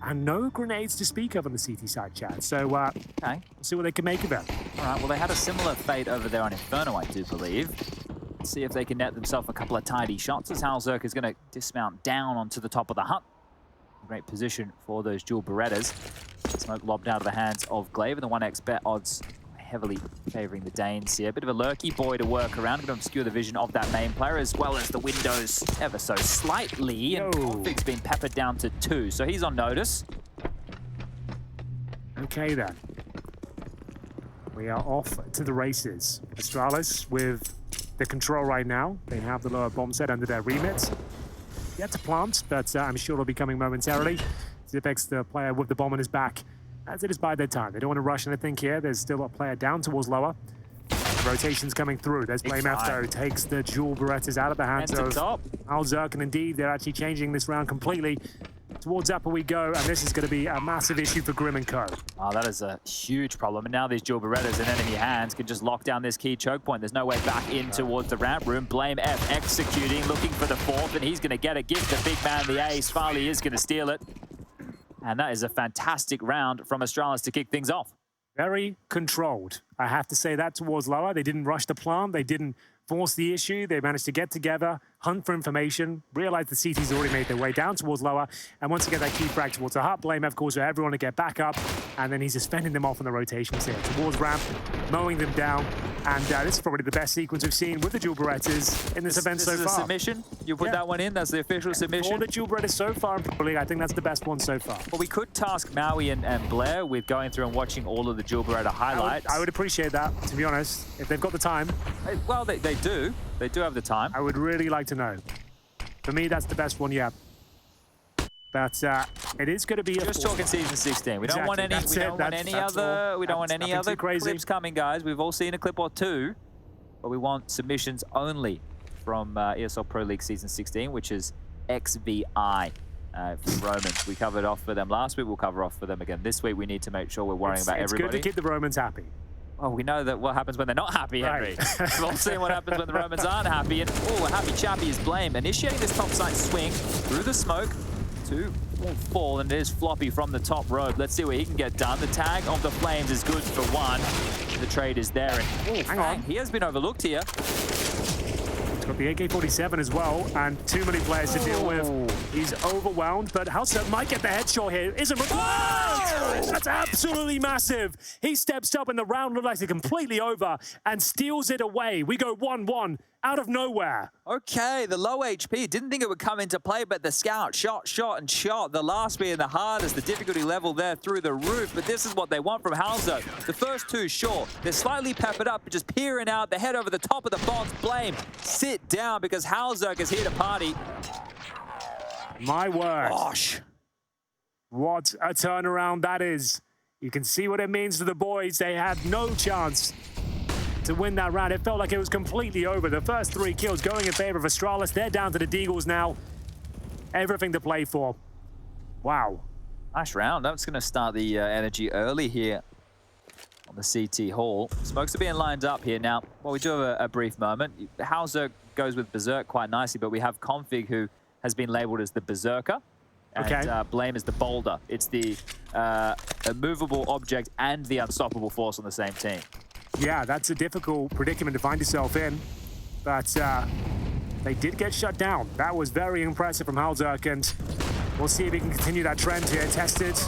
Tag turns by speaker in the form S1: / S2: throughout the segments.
S1: and no grenades to speak of on the CT side, chat. So we'll see what they can make of it.
S2: All right, well, they had a similar fate over there on Inferno, I do believe. Let's see if they can net themselves a couple of tidy shots as Halzerk is going to dismount down onto the top of the hut. Great position for those dual Berettas. Smoke lobbed out of the hands of Glaive, and the 1x bet odds heavily favouring the Danes here. A bit of a lurky boy to work around, going to obscure the vision of that main player, as well as the windows ever so slightly. And Config's been peppered down to 2, so he's on notice.
S1: Okay then. We are off to the races. Astralis with the control right now. They have the lower bomb set under their remit. Yet to plant, but I'm sure it'll be coming momentarily. Zipex, the player with the bomb on his back, as it is by their time. They don't want to rush anything here. There's still a player down towards lower. Rotations coming through. There's Blame F, takes the dual Berettas out of the hands of Halzerk, and indeed, they're actually changing this round completely. Towards upper we go, and this is going to be a massive issue for Grim & Co.
S2: Oh, that is a huge problem. And now these dual Berettas in enemy hands can just lock down this key choke point. There's no way back in towards the ramp room. Blame F executing, looking for the 4th, and he's going to get it. Give the big man the ace. Farley is going to steal it. And that is a fantastic round from Astralis to kick things off.
S1: Very controlled. I have to say that towards lower. They didn't rush the plant. They didn't force the issue. They managed to get together, hunt for information, realize the CT's already made their way down towards lower, and once again that key frag towards the hut. Blame, of course, for everyone to get back up, and then he's just fending them off on the rotations here. Towards ramp, mowing them down, and this is probably the best sequence we've seen with the dual Berettas in this event so far.
S2: This is a submission? You put that one in? That's the official submission?
S1: For the dual Berettas so far in Pro League, I think that's the best one so far.
S2: Well, we could task Maui and Blair with going through and watching all of the dual Beretta highlights.
S1: I would appreciate that, to be honest, if they've got the time.
S2: Well, they do. They do have the time.
S1: I would really like to know. For me, that's the best one yet. But it is going to be
S2: just talking season 16. We don't want any. We don't want any other. We don't want any other clips coming, guys. We've all seen a clip or two, but we want submissions only from ESL Pro League season 16, which is XVI for Romans. We covered off for them last week. We'll cover off for them again this week. We need to make sure we're worrying about everybody.
S1: It's good to keep the Romans happy.
S2: Well, we know that what happens when they're not happy, Henry. We've all seen what happens when the Romans aren't happy. And, a happy chappy is Blame. Initiating this topside swing through the smoke to fall, and it is Floppy from the top road. Let's see what he can get done. The tag of the Flames is good for 1. The trade is there. And,
S1: hang on.
S2: He has been overlooked here.
S1: He's got the AK-47 as well, and too many players to deal with. He's overwhelmed, but Halzerk might get the headshot here. Isn't required! That's absolutely massive. He steps up, and the round looks like it's completely over, and steals it away. We go 1-1 out of nowhere.
S2: Okay, the low HP. Didn't think it would come into play, but the scout shot. The last being the hardest, the difficulty level there through the roof. But this is what they want from Halzerk. The first 2 short. They're slightly peppered up, but just peering out. The head over the top of the box. Blame, sit down because Halzerk is here to party.
S1: My word.
S2: Gosh.
S1: What a turnaround that is. You can see what it means to the boys. They had no chance to win that round. It felt like it was completely over. The first 3 kills going in favor of Astralis. They're down to the Deagles now. Everything to play for. Wow.
S2: Nice round. That's going to start the energy early here on the CT hall. Smokes are being lined up here now. Well, we do have a brief moment. Halzerk goes with Berserk quite nicely, but we have Config, who has been labeled as the Berserker. And Blame is the Boulder. It's the immovable object and the unstoppable force on the same team.
S1: Yeah, that's a difficult predicament to find yourself in. But they did get shut down. That was very impressive from Halzerk, and we'll see if he can continue that trend here. Tested.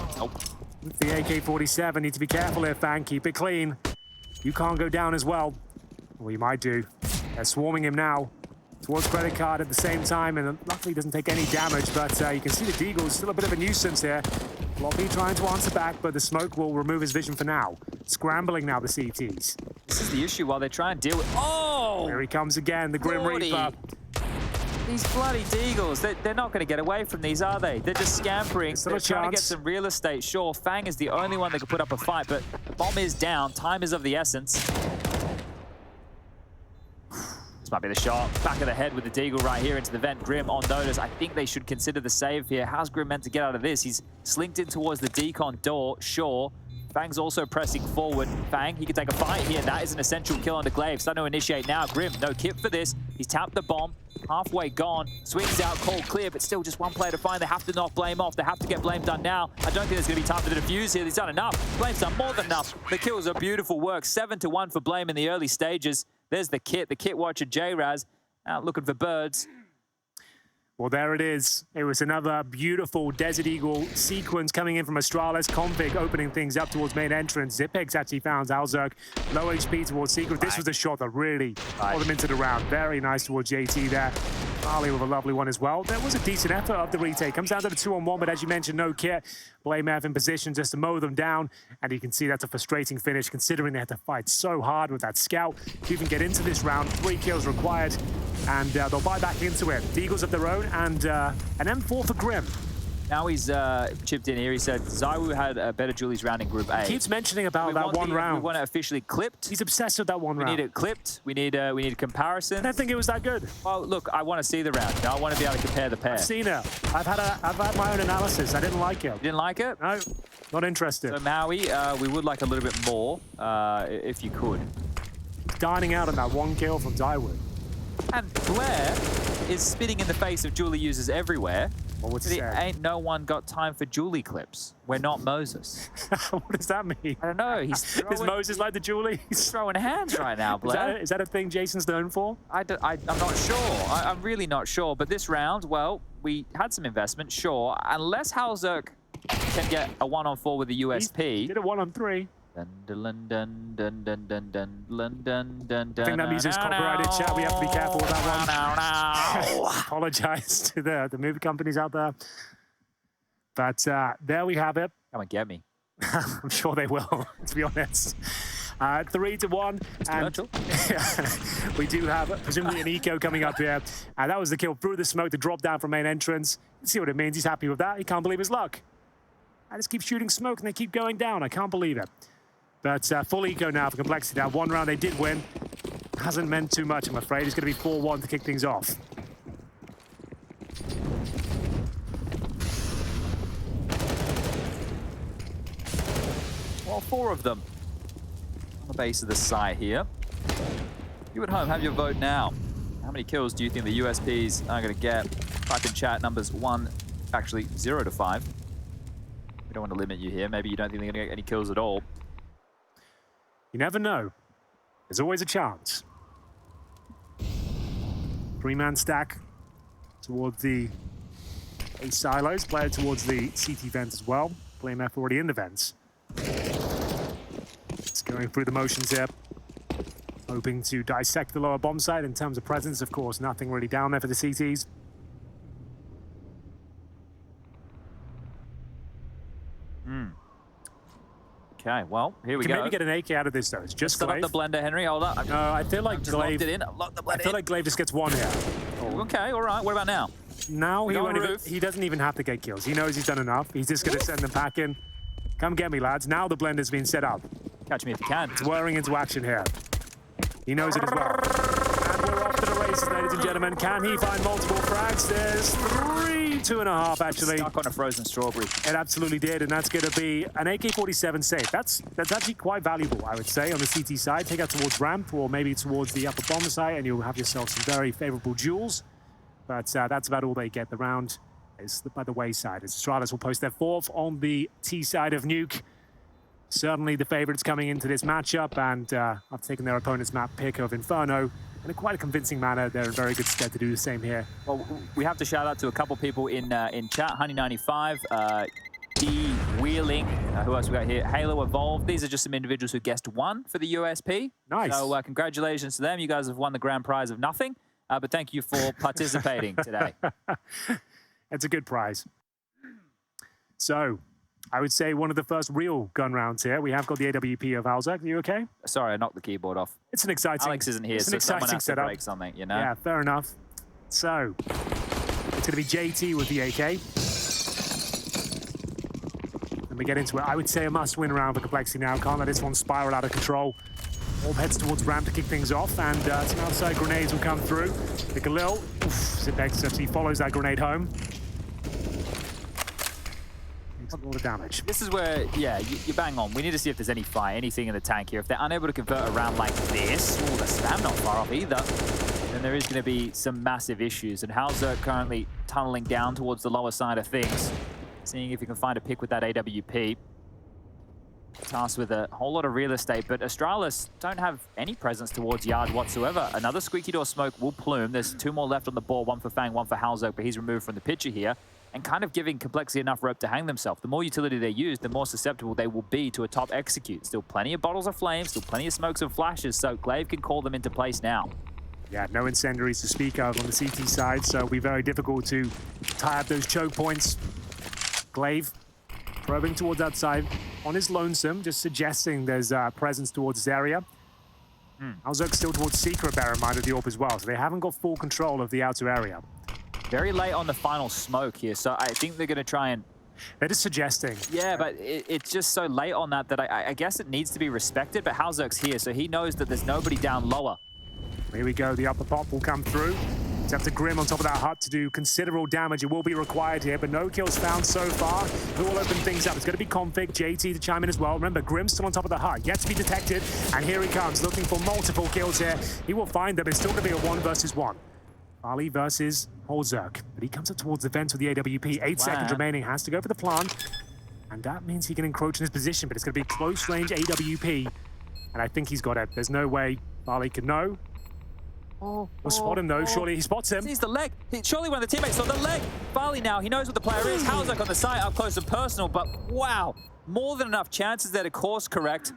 S1: With the AK-47, need to be careful here, Fang. Keep it clean. You can't go down as well. Well, you might do. They're swarming him now towards credit card at the same time, and luckily doesn't take any damage, but you can see the Deagles still a bit of a nuisance here. Floppy trying to answer back, but the smoke will remove his vision for now. Scrambling now, the CTs.
S2: This is the issue while they try and deal with... Oh!
S1: Here he comes again, the Grim Reaper.
S2: These bloody Deagles, they're not going to get away from these, are they? They're just scampering. They're trying to get some real estate. Sure, Fang is the only one that can put up a fight, but the bomb is down. Time is of the essence. This might be the shot. Back of the head with the Deagle right here into the vent. Grim on notice. I think they should consider the save here. How's Grim meant to get out of this? He's slinked in towards the decon door. Sure. Fang's also pressing forward. Fang, he can take a fight here. That is an essential kill onto Glaive. Starting to initiate now. Grim, no kit for this. He's tapped the bomb. Halfway gone. Swings out, cold clear, but still just one player to find. They have to knock Blame off. They have to get Blame done now. I don't think there's going to be time for the defuse here. He's done enough. Blame's done more than enough. The kills are beautiful work. 7-1 for Blame in the early stages. There's the kit watcher, J-Raz, out looking for birds.
S1: Well, there it is. It was another beautiful Desert Eagle sequence coming in from Astralis. Config opening things up towards main entrance. Zipex actually found Alzerk. Low HP towards Secret. This was the shot that really got them into the round. Very nice towards JT there. Marley with a lovely one as well. There was a decent effort of the retake. Comes down to the 2-on-1, but as you mentioned, no kit. Blame Ev in position just to mow them down. And you can see that's a frustrating finish considering they had to fight so hard with that scout to even get into this round. 3 kills required. And they'll buy back into it. The Eagles of their own and an M4 for Grim.
S2: Now he's chipped in here. He said Zywoo had better Julie's round in Group A.
S1: He keeps mentioning about that one round.
S2: We want it officially clipped.
S1: He's obsessed with that one round.
S2: We need it clipped. We need a comparison.
S1: I don't think it was that good.
S2: Well, look, I want to see the round. I want to be able to compare the pair.
S1: I've seen it. I've had my own analysis. I didn't like it.
S2: You didn't like it?
S1: No, not interested.
S2: So Maui, we would like a little bit more, if you could.
S1: Dining out on that 1 kill from Zywoo.
S2: And Blair is spitting in the face of Julie users everywhere.
S1: Well, what's that?
S2: Ain't no one got time for Julie clips. We're not Moses.
S1: What does that mean?
S2: I don't know. He's throwing,
S1: is Moses like the Julie?
S2: He's throwing hands right now, Blair.
S1: Is that a thing Jason's known for?
S2: I'm not sure. I'm really not sure. But this round, well, we had some investment, sure. Unless Halzerk can get a 1-on-4 with the USP.
S1: He did a 1-on-3.
S2: I think
S1: that music's copyrighted, chat. We have to be careful with that one. Apologize to the movie companies out there. But there we have it.
S2: Come and get me.
S1: I'm sure they will, to be honest. 3-1. And we do have presumably an eco coming up here. And that was the kill through the smoke to drop down from main entrance. Let's see what it means. He's happy with that. He can't believe his luck. I just keep shooting smoke and they keep going down. I can't believe it. But full eco now for Complexity. Now, 1 round they did win. Hasn't meant too much, I'm afraid. It's going to be 4-1 to kick things off.
S2: Well, 4 of them on the base of the site here. You at home, have your vote now. How many kills do you think the USPs are going to get? Type in chat numbers 0 to 5. We don't want to limit you here. Maybe you don't think they're going to get any kills at all.
S1: You never know. There's always a chance. 3-man stack towards the A silos. Player towards the CT vents as well. Blame F already in the vents. It's going through the motions here. Hoping to dissect the lower bomb site in terms of presence. Of course, nothing really down there for the CTs.
S2: Okay, well, here we go.
S1: Maybe get an AK out of this, though. It's just
S2: Set up
S1: Glaive.
S2: the blender, Henry. Hold up.
S1: No, I feel like Glaive... I feel like Glaive just gets 1 here.
S2: Okay, all right. What about now?
S1: Now he doesn't even have to get kills. He knows he's done enough. He's just going to send them back in. Come get me, lads. Now the blender's been set up.
S2: Catch me if you can.
S1: It's whirring into action here. He knows it as well. And we're off to the races, ladies and gentlemen. Can he find multiple frags? There's 3, 2.5, actually.
S2: Stuck on a frozen strawberry.
S1: It absolutely did, and that's going to be an AK-47 safe. That's actually quite valuable, I would say, on the CT side. Take out towards ramp, or maybe towards the upper bomb site, and you'll have yourself some very favorable duels. But that's about all they get. The round is by the wayside. As Astralis will post their 4th on the T side of Nuke. Certainly the favorites coming into this matchup, and after taking their opponent's map pick of Inferno in a quite a convincing manner, they're in very good stead to do the same here.
S2: Well, we have to shout out to a couple people in chat. Honey95, D Wheeling, who else we got here? Halo Evolved. These are just some individuals who guessed 1 for the USP.
S1: Nice.
S2: So congratulations to them. You guys have won the grand prize of nothing, but thank you for participating today.
S1: It's a good prize. So, I would say one of the first real gun rounds here. We have got the AWP of Alzerk. Are you okay?
S2: Sorry, I knocked the keyboard off.
S1: It's an exciting...
S2: Alex isn't here, so someone has to break something, you know?
S1: Yeah, fair enough. So, it's going to be JT with the AK. And we get into it. I would say a must-win round for Complexity now. Can't let this one spiral out of control. Orb heads towards ramp to kick things off, and some outside grenades will come through. The Galil, Zipex actually follows that grenade home. A lot of damage.
S2: This is where, yeah, you bang on. We need to see if there's any fire, anything in the tank here. If they're unable to convert a round like this, oh, the spam not far off either, then there is going to be some massive issues. And Hauser currently tunneling down towards the lower side of things, seeing if he can find a pick with that AWP. Tasked with a whole lot of real estate, but Astralis don't have any presence towards yard whatsoever. Another squeaky door smoke will plume. There's 2 more left on the board, one for Fang, one for Hauser, but he's removed from the picture here. And kind of giving Complexity enough rope to hang themselves. The more utility they use, the more susceptible they will be to a top execute. Still plenty of bottles of flames, still plenty of smokes and flashes, so Glaive can call them into place now.
S1: Yeah, no incendiaries to speak of on the CT side, so it'll be very difficult to tie up those choke points. Glaive probing towards outside on his lonesome, just suggesting there's presence towards this area. Alzerk still towards Secret, bear in mind, of the AWP as well, so they haven't got full control of the outer area.
S2: Very late on the final smoke here, so I think they're going to try and...
S1: They're just suggesting.
S2: Yeah, but it's just so late on that I guess it needs to be respected, but Hauserk's here, so he knows that there's nobody down lower.
S1: Here we go, the upper pop will come through. It's up to Grim on top of that hut to do considerable damage. It will be required here, but no kills found so far. Who will open things up? It's going to be Config, JT to chime in as well. Remember, Grim's still on top of the hut, yet to be detected, and here he comes, looking for multiple kills here. He will find them. It's still going to be a 1 versus 1. Ali versus Holzerk, but he comes up towards the fence with the AWP. 8 seconds remaining, has to go for the plant, and that means he can encroach in his position, but it's going to be close range AWP, and I think he's got it. There's no way Ali can know. We'll spot him though, surely he spots him.
S2: Sees the leg. Surely one of the teammates saw the leg. Farley now, he knows what the player is. Hauserk on the side, up close and personal, but wow, more than enough chances there to course correct.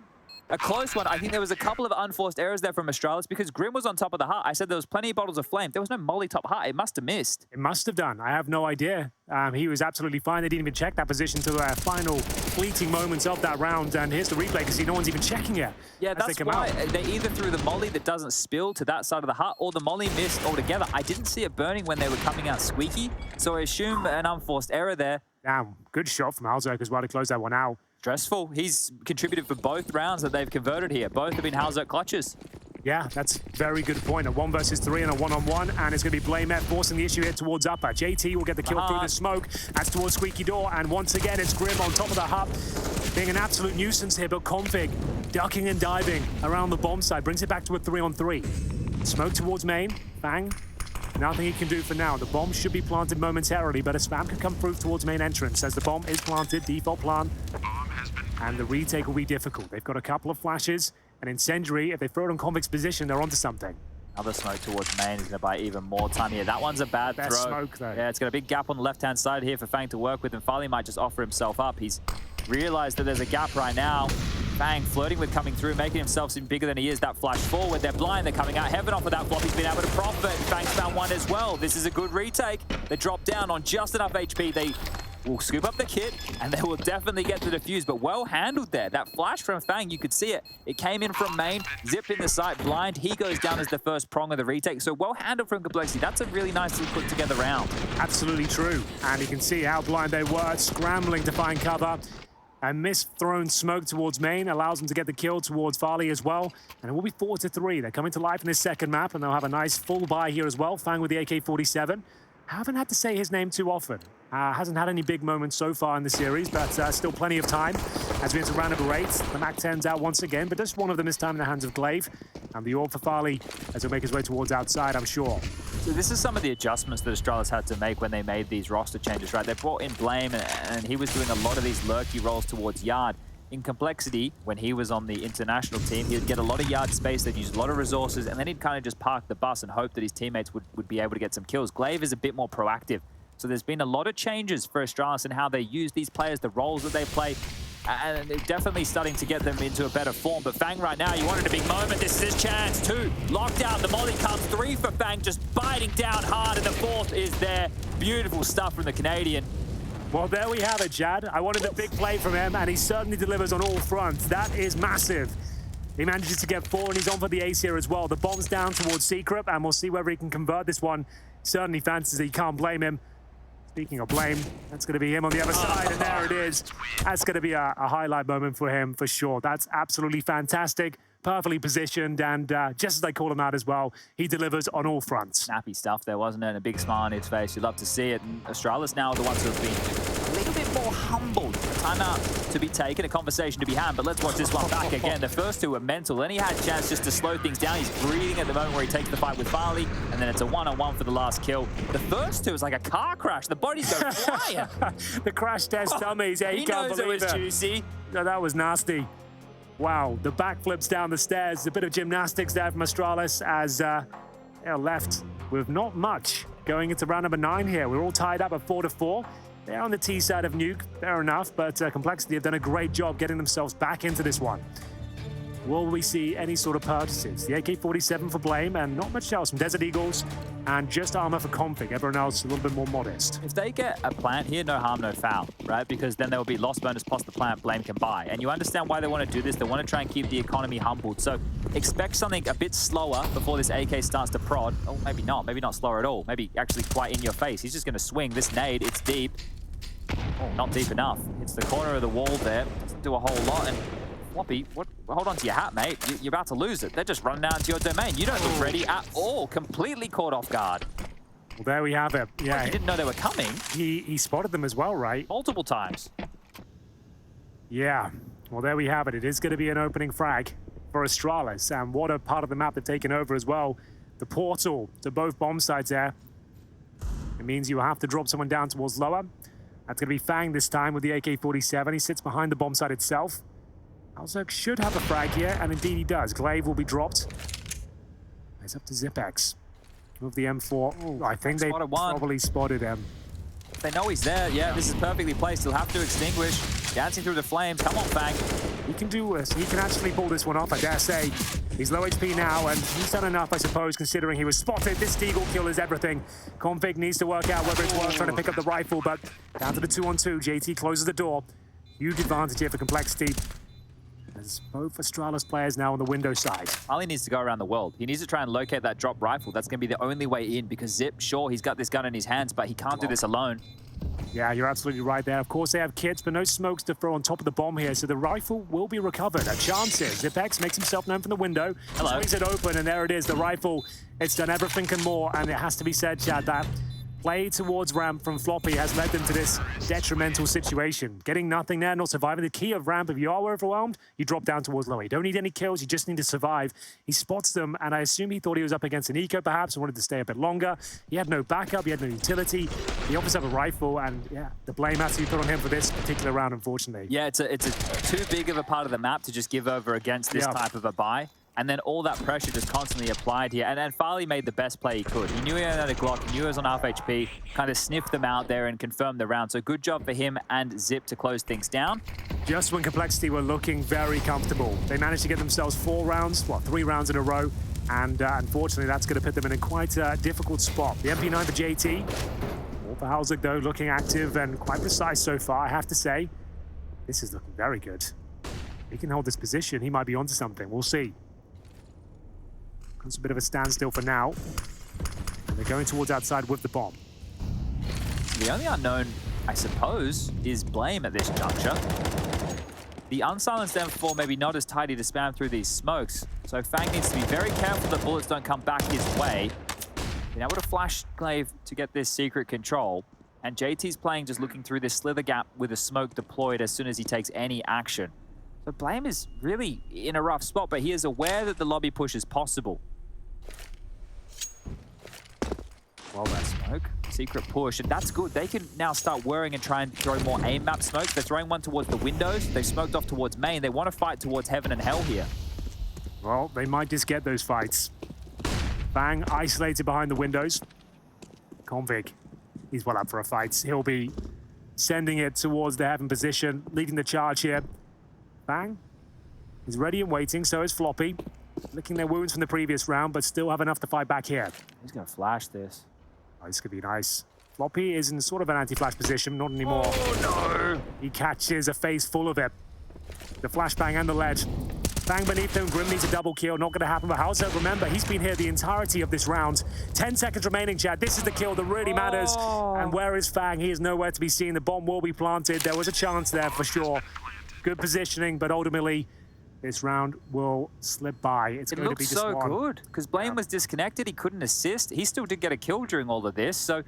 S2: A close one. I think there was a couple of unforced errors there from Astralis because Grim was on top of the hut. I said there was plenty of bottles of flame. There was no molly top hut. It must have missed.
S1: It must have done. I have no idea. He was absolutely fine. They didn't even check that position to the final fleeting moments of that round. And here's the replay because no one's even checking it.
S2: Yeah, that's why they either threw the molly that doesn't spill to that side of the hut or the molly missed altogether. I didn't see it burning when they were coming out squeaky, so I assume an unforced error there.
S1: Damn, good shot from Hauserk as well to close that one out.
S2: Stressful. He's contributed for both rounds that they've converted here. Both have been Hauserk clutches.
S1: Yeah, that's a very good point. A 1 versus 3 and a 1-on-1, and it's going to be Blamette forcing the issue here towards upper. JT will get the kill through the smoke. That's towards Squeaky Door, and once again, it's Grim on top of the hub, being an absolute nuisance here, but Config ducking and diving around the bomb side, brings it back to a 3-on-3. Smoke towards main. Fang, nothing he can do for now. The bomb should be planted momentarily, but a spam can come through towards main entrance as the bomb is planted, default plan. And the retake will be difficult. They've got a couple of flashes. An incendiary, if they throw it on Convict's position, they're onto something.
S2: Another smoke towards main is going to buy even more time here. That one's a bad throw.
S1: Smoke, though.
S2: Yeah, it's got a big gap on the left-hand side here for Fang to work with, and Farley might just offer himself up. He's realized that there's a gap right now. Fang flirting with coming through, making himself seem bigger than he is. That flash forward, they're blind, they're coming out. Heaven off of that flop, he's been able to profit. Fang's found one as well. This is a good retake. They drop down on just enough HP. They will scoop up the kit, and they will definitely get the defuse, but well handled there. That flash from Fang, you could see it. It came in from main, zipped in the sight, blind. He goes down as the first prong of the retake, so well handled from Complexity. That's a really nicely put together round.
S1: Absolutely true, and you can see how blind they were, scrambling to find cover. A mist-thrown smoke towards main allows them to get the kill towards Farley as well, and it will be 4-3. They're coming to life in this second map, and they'll have a nice full buy here as well. Fang with the AK-47. Haven't had to say his name too often. Hasn't had any big moments so far in the series, but still plenty of time as we enter round number 8. The MAC-10's out once again, but just one of them this time in the hands of Glaive. And the orb for Farley as he'll make his way towards outside, I'm sure.
S2: So this is some of the adjustments that Astralis had to make when they made these roster changes, right? They brought in Blame, and he was doing a lot of these lurky rolls towards yard. In Complexity, when he was on the international team, he'd get a lot of yard space, they'd use a lot of resources, and then he'd kind of just park the bus and hope that his teammates would be able to get some kills. Glaive is a bit more proactive. So there's been a lot of changes for Astralis in how they use these players, the roles that they play, and they're definitely starting to get them into a better form. But Fang right now, you wanted a big moment. This is his chance. 2, locked out. The molly comes. 3 for Fang, just biting down hard, and the 4th is there. Beautiful stuff from the Canadian.
S1: Well, there we have it, Jad. I wanted a big play from him, and he certainly delivers on all fronts. That is massive. He manages to get 4, and he's on for the ace here as well. The bomb's down towards Secret, and we'll see whether he can convert this one. Certainly fancies he can't blame him. Speaking of blame, that's going to be him on the other side, and there it is. That's going to be a highlight moment for him, for sure. That's absolutely fantastic. Perfectly positioned, and just as I call him out as well, he delivers on all fronts.
S2: Snappy stuff there, wasn't it? And a big smile on his face. You'd love to see it. And Astralis now are the ones who have been a little bit more more humbled. A timeout to be taken, a conversation to be had, but let's watch this one back again. The first two were mental. Then he had a chance just to slow things down. He's breathing at the moment where he takes the fight with Farley, and then it's a one-on-one for the last kill. The first two was like a car crash. The bodies go flying.
S1: The crash test dummies. Yeah,
S2: he
S1: can't
S2: knows it
S1: believe
S2: was juicy.
S1: No, that was nasty. Wow, the backflips down the stairs. A bit of gymnastics there from Astralis as they're left with not much going into round number 9 here. We're all tied up at 4-4. They're on the T side of Nuke, fair enough, but Complexity have done a great job getting themselves back into this one. Will we see any sort of purchases? The AK-47 for Blame and not much else from Desert Eagles, and just armor for Config. Everyone else a little bit more modest.
S2: If they get a plant here, no harm, no foul, right? Because then there will be loss bonus plus the plant Blame can buy. And you understand why they want to do this. They want to try and keep the economy humbled. So expect something a bit slower before this AK starts to prod. Oh, maybe not slower at all. Maybe actually quite in your face. He's just going to swing this nade. It's deep. Oh, not deep enough. It's the corner of the wall there. Doesn't do a whole lot. And Floppy, hold on to your hat, mate. You're about to lose it. They're just running out into your domain. You don't look ready at all. Completely caught off guard.
S1: Well, there we have it. Yeah,
S2: you didn't know they were coming.
S1: He spotted them as well, right?
S2: Multiple times.
S1: Yeah. Well, there we have it. It is going to be an opening frag for Astralis. And what a part of the map they've taken over as well. The portal to both bomb sites there. It means you have to drop someone down towards lower. That's going to be Fang this time with the AK-47. He sits behind the bomb site itself. Alzerk should have a frag here, and indeed he does. Glaive will be dropped. It's up to Zipex. Move the M4. Oh, I think they probably spotted him.
S2: They know he's there. Yeah, this is perfectly placed. He'll have to extinguish. Dancing through the flames. Come on, Fang.
S1: He can do this. He can actually pull this one off, I dare say. He's low HP now, and he's done enough, I suppose, considering he was spotted. This Deagle kill is everything. Config needs to work out whether it's worth trying to pick up the rifle, but down to the 2-on-2. JT closes the door. Huge advantage here for Complexity. There's both Astralis players now on the window side.
S2: Ali needs to go around the world. He needs to try and locate that drop rifle. That's going to be the only way in, because Zip, sure, he's got this gun in his hands, but he can't do this alone.
S1: Yeah, you're absolutely right there. Of course, they have kits, but no smokes to throw on top of the bomb here, so the rifle will be recovered. A chances. Zipex makes himself known from the window.
S2: Hello.
S1: Swings it open, and there it is. The rifle, it's done everything and more, and it has to be said, Chad, that play towards ramp from Floppy has led them to this detrimental situation. Getting nothing there, not surviving. The key of ramp, if you are overwhelmed, you drop down towards low. You don't need any kills, you just need to survive. He spots them, and I assume he thought he was up against an eco perhaps and wanted to stay a bit longer. He had no backup, he had no utility. He obviously have a rifle, and yeah, the blame has to be put on him for this particular round, unfortunately.
S2: Yeah, it's a too big of a part of the map to just give over against this type of a buy. And then all that pressure just constantly applied here. And Farley made the best play he could. He knew he had a Glock, he knew he was on half HP, kind of sniffed them out there and confirmed the round. So good job for him and Zip to close things down.
S1: Just when Complexity were looking very comfortable, they managed to get themselves 4 rounds, 3 rounds in a row. And unfortunately, that's going to put them in a quite difficult spot. The MP9 for JT. All for Halzig, though, looking active and quite precise so far, I have to say. This is looking very good. He can hold this position. He might be onto something. We'll see. It's a bit of a standstill for now. And they're going towards outside with the bomb.
S2: So the only unknown, I suppose, is Blame at this juncture. The unsilenced M4 maybe not as tidy to spam through these smokes, so Fang needs to be very careful that bullets don't come back his way. Being able to flash Glaive to get this secret control, and JT's playing just looking through this slither gap with a smoke deployed as soon as he takes any action. So Blame is really in a rough spot, but he is aware that the lobby push is possible. Well, that smoke. Secret push, and that's good. They can now start worrying and try and throw more aim map smokes. They're throwing one towards the windows. They've smoked off towards main. They want to fight towards heaven and hell here.
S1: Well, they might just get those fights. Bang, isolated behind the windows. Config, he's well up for a fight. He'll be sending it towards the heaven position, leading the charge here. Bang, he's ready and waiting, so is Floppy. Licking their wounds from the previous round, but still have enough to fight back here.
S2: He's going to flash this.
S1: Oh, this could be nice. Floppy is in sort of an anti-flash position, not anymore.
S2: Oh, no!
S1: He catches a face full of it. The flashbang and the ledge. Bang beneath him, Grim needs a double kill, not going to happen. But Halzerk, remember, he's been here the entirety of this round. 10 seconds remaining, Chad. This is the kill that really matters. And where is Fang? He is nowhere to be seen. The bomb will be planted. There was a chance there for sure. Good positioning, but ultimately, this round will slip by. It's going to be just one.
S2: It looks so good, because Blame was disconnected. He couldn't assist. He still did get a kill during all of this, so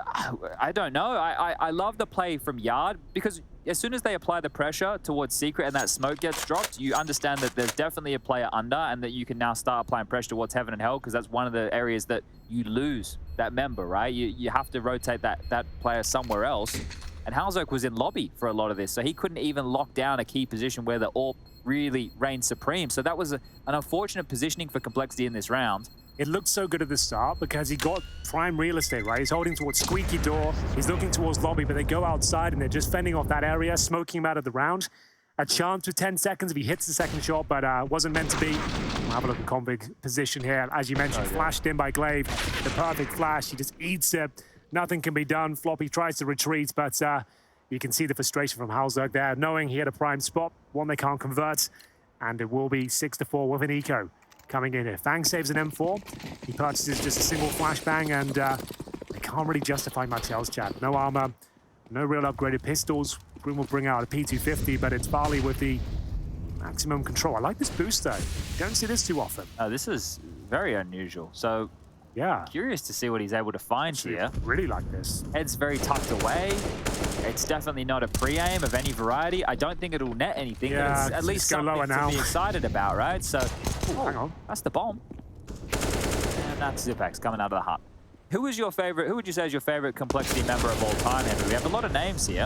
S2: I don't know. I love the play from Yard because as soon as they apply the pressure towards Secret and that smoke gets dropped, you understand that there's definitely a player under and that you can now start applying pressure towards Heaven and Hell because that's one of the areas that you lose that member, right? You have to rotate that player somewhere else. And Halzok was in lobby for a lot of this, so he couldn't even lock down a key position where the AWP really reigned supreme. So that was an unfortunate positioning for Complexity in this round.
S1: It looked so good at the start because he got prime real estate, right? He's holding towards Squeaky Door. He's looking towards lobby, but they go outside and they're just fending off that area, smoking him out of the round. A chance with 10 seconds if he hits the second shot, but wasn't meant to be. We'll have a look at Config position here. As you mentioned, flashed in by Glaive. The perfect flash. He just eats it. Nothing can be done. Floppy tries to retreat, but you can see the frustration from Halzok there, knowing he had a prime spot, one they can't convert, and it will be 6-4 with an eco coming in here. Fang saves an M4. He purchases just a single flashbang, and they can't really justify Martel's chat. No armor, no real upgraded pistols. Grim will bring out a P250, but it's Farley with the maximum control. I like this boost, though. You don't see this too often.
S2: This is very unusual. So,
S1: yeah,
S2: curious to see what he's able to find here.
S1: Really like this.
S2: Head's very tucked away. It's definitely not a pre-aim of any variety. I don't think it'll net anything,
S1: yeah,
S2: but it's at least something to be excited about, right? So,
S1: hang on.
S2: That's the bomb. And that's Zipex coming out of the hut. Who was your favorite? Who would you say is your favorite Complexity member of all time, Henry? We have a lot of names here.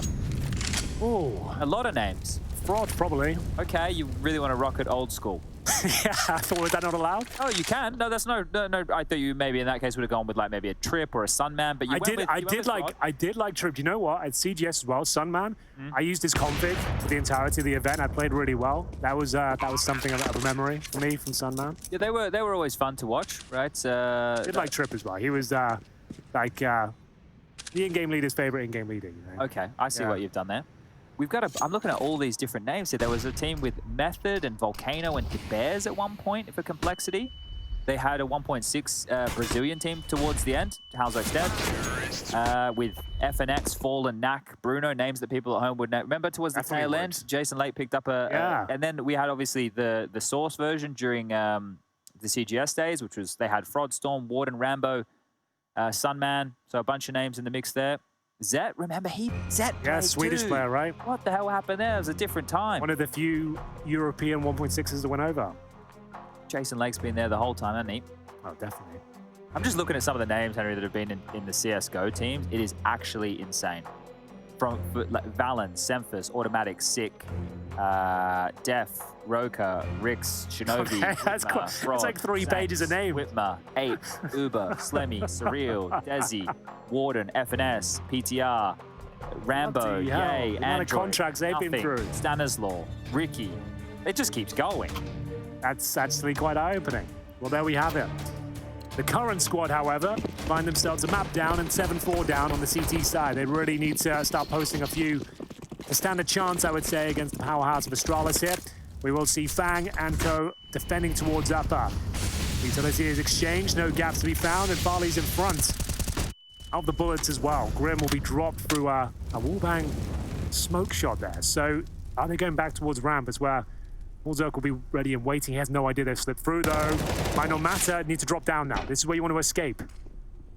S1: Oh,
S2: a lot of names.
S1: Fraud, probably.
S2: Okay, you really want to rock it old school.
S1: Yeah, I thought, was that not allowed?
S2: Oh, you can. No, that's no. I thought you maybe in that case would have gone with like maybe a Trip or a Sunman, but you
S1: I did like Trip. You know what? At CGS as well, Sunman. I used his config for the entirety of the event. I played really well. That was something of a memory for me from Sunman.
S2: Yeah, they were always fun to watch, right?
S1: Did like Trip as well. He was like the in-game leader's favorite in-game leader. You know?
S2: Okay, I see what you've done there. We've got I'm looking at all these different names here. There was a team with Method and Volcano and De Bears at one point for Complexity. They had a 1.6 Brazilian team towards the end. Halzok's dead. With FNX, Fall, and Knack, Bruno, names that people at home would know. Remember towards the tail end, Jason Lake picked up and then we had obviously the Source version during the CGS days, which was they had Frodstorm, Warden, Rambo, Sunman. So a bunch of names in the mix there. Zet, remember Zet
S1: yeah, Swedish
S2: too.
S1: player, right?
S2: What the hell happened there? It was a different time.
S1: One of the few European 1.6s that went over.
S2: Jason Lake's been there the whole time, hasn't he?
S1: Oh, definitely.
S2: I'm just looking at some of the names, Henry, that have been in the CSGO teams. It is actually insane. From like, Valen, Semphis, Automatic, Sick, Def, Roka, Rix, Shinobi,
S1: Okay, that's like 3 pages of name.
S2: Whitmer, Ape, Uber, Slemmy, Surreal, Desi, Warden, FNS, PTR, Rambo, Yay, Android,
S1: contracts they've been through.
S2: Stanislaw, Ricky. It just keeps going.
S1: That's actually quite eye-opening. Well, there we have it. The current squad, however, find themselves a map down and 7-4 down on the CT side. They really need to start posting a few to stand a chance, I would say, against the powerhouse of Astralis here. We will see Fang and Co defending towards upper. Utility is exchanged, no gaps to be found, and Farley's in front of the bullets as well. Grim will be dropped through a wallbang smoke shot there. So are they going back towards ramp as well? Halzok will be ready and waiting. He has no idea they've slipped through, though. Might not matter. Need to drop down now. This is where you want to escape.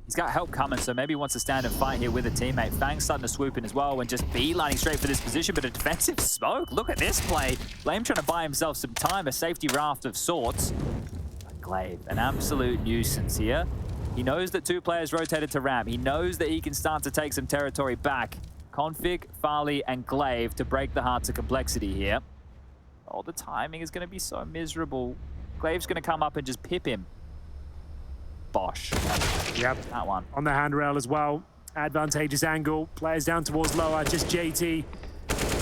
S2: He's got help coming, so maybe he wants to stand and fight here with a teammate. Fang's starting to swoop in as well and just beelining straight for this position, but a defensive smoke. Look at this play. Blame trying to buy himself some time, a safety raft of sorts. Glaive, an absolute nuisance here. He knows that 2 players rotated to ramp. He knows that he can start to take some territory back. Config, Farley, and Glaive to break the hearts of Complexity here. Oh, the timing is going to be so miserable. Glaive's going to come up and just pip him. Bosh.
S1: Yep.
S2: That one.
S1: On the handrail as well. Advantageous angle. Players down towards lower. Just JT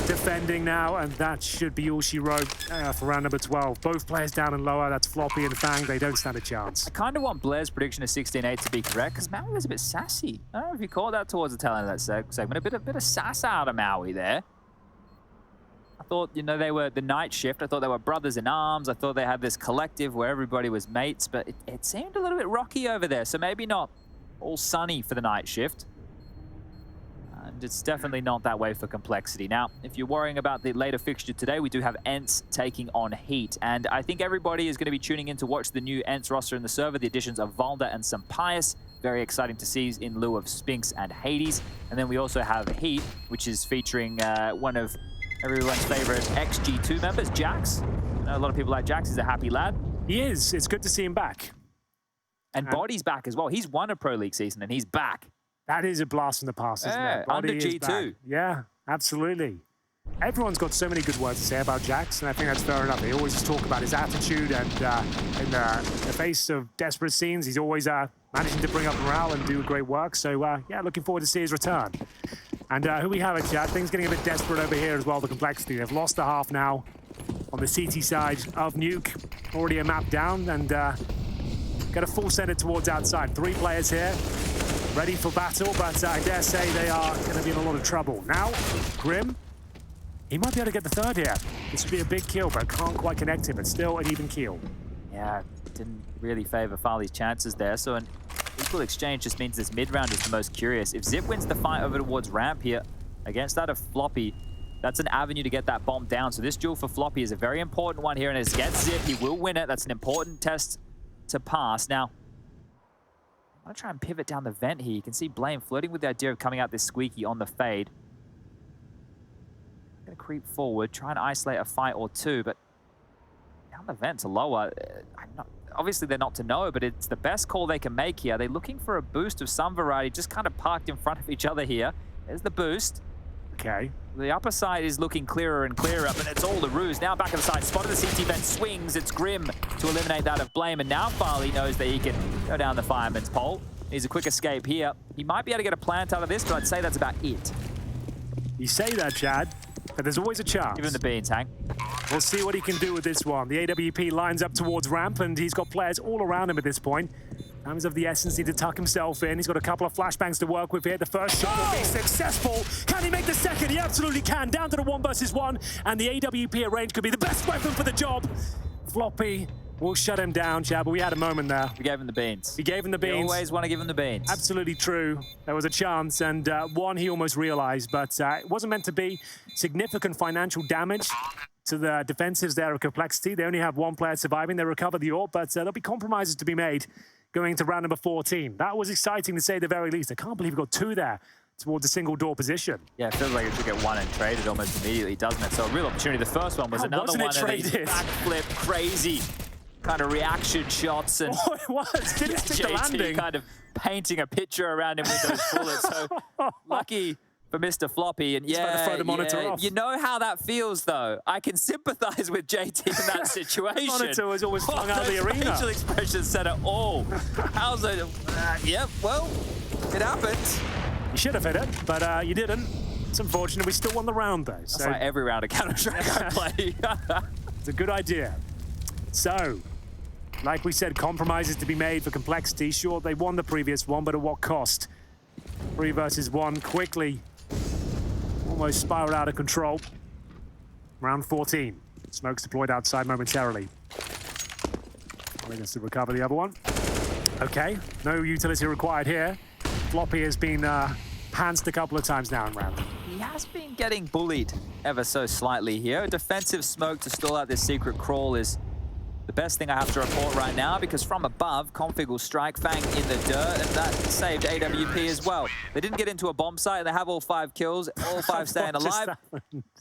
S1: defending now, and that should be all she wrote for round number 12. Both players down and lower. That's Floppy and Fang. They don't stand a chance.
S2: I kind of want Blair's prediction of 16-8 to be correct, because Maui was a bit sassy. I don't know if you caught that towards the tail end of that segment. A bit of sass out of Maui there. I thought, you know, they were the night shift. I thought they were brothers in arms. I thought they had this collective where everybody was mates, but it seemed a little bit rocky over there. So maybe not all sunny for the night shift. And it's definitely not that way for Complexity. Now, if you're worrying about the later fixture today, we do have ENCE taking on Heat. And I think everybody is going to be tuning in to watch the new ENCE roster in the server, the additions of Valda and Sampaius. Very exciting to see in lieu of Spinks and Hades. And then we also have Heat, which is featuring one of everyone's favorite XG2 members, Jax. I know a lot of people like Jax. He's a happy lad.
S1: He is. It's good to see him back.
S2: And Body's back as well. He's won a Pro League season and he's back.
S1: That is a blast from the past, isn't it?
S2: Under G2.
S1: Back. Yeah, absolutely. Everyone's got so many good words to say about Jax, and I think that's fair enough. They always just talk about his attitude, and in the face of desperate scenes, he's always managing to bring up morale and do great work. So, yeah, looking forward to see his return. And who we have at chat, things getting a bit desperate over here as well, the Complexity. They've lost a half now on the CT side of Nuke. Already a map down, and got a full center towards outside. 3 players here, ready for battle, but I dare say they are going to be in a lot of trouble. Now, Grim, he might be able to get the 3rd here. This would be a big kill, but can't quite connect him. But still an even kill.
S2: Yeah, didn't really favor Farley's chances there. So an equal exchange just means this mid-round is the most curious. If Zip wins the fight over towards ramp here, against that of Floppy, that's an avenue to get that bomb down. So this duel for Floppy is a very important one here, and it's against Zip. He will win it. That's an important test to pass. Now, I'm going to try and pivot down the vent here. You can see Blame flirting with the idea of coming out this squeaky on the fade. Going to creep forward, try and isolate a fight or two, but down the vent to lower. Obviously, they're not to know, but it's the best call they can make here. They're looking for a boost of some variety, just kind of parked in front of each other here. There's the boost.
S1: Okay.
S2: The upper side is looking clearer and clearer, but it's all the ruse. Now back of the side, spotted the CT vent, swings. It's Grim to eliminate that of Blame, and now Farley knows that he can go down the fireman's pole. Needs a quick escape here. He might be able to get a plant out of this, but I'd say that's about it.
S1: You say that, Chad, but there's always a chance.
S2: Give him the beans, Hank.
S1: We'll see what he can do with this one. The AWP lines up towards ramp, and he's got players all around him at this point. Times of the essence need to tuck himself in. He's got a couple of flashbangs to work with here. The first shot will be successful. Can he make the second? He absolutely can. Down to the 1 versus 1, and the AWP at range could be the best weapon for the job. Floppy will shut him down, Chad, but we had a moment there.
S2: We gave him the beans.
S1: We gave him the beans.
S2: We always want to give him the beans.
S1: Absolutely true. There was a chance, and one he almost realized, but it wasn't meant to be. Significant financial damage to the defensives there of Complexity. They only have 1 player surviving. They recover the AWP, but there'll be compromises to be made going to round number 14. That was exciting to say the very least. I can't believe we got 2 there towards a single door position.
S2: Yeah, it feels like it should get 1 and traded almost immediately, doesn't it? So a real opportunity. The first one was another one of these backflip, crazy kind of reaction shots. And
S1: oh, it was. Didn't stick the landing.
S2: Kind of painting a picture around him with those bullets. So lucky for Mr. Floppy. And
S1: off.
S2: You know how that feels, though. I can sympathize with JT in that situation.
S1: Monitor was always flung out of the arena.
S2: Facial expression said it all. How's it? Yep, well, it happened.
S1: You should have hit it, but you didn't. It's unfortunate. We still won the round, though.
S2: That's like every round of Counter-Strike I play.
S1: It's a good idea. So, like we said, compromises to be made for Complexity. Sure, they won the previous one, but at what cost? 3 versus 1 quickly. Almost spiraled out of control. Round 14. Smokes deployed outside momentarily. Willingness to recover the other one. Okay, no utility required here. Floppy has been pantsed a couple of times now in round.
S2: He has been getting bullied ever so slightly here. A defensive smoke to stall out this secret crawl is the best thing I have to report right now, because from above, Config will strike Fang in the dirt, and that saved AWP as well. They didn't get into a bomb site, and they have all 5 kills, all 5 staying alive.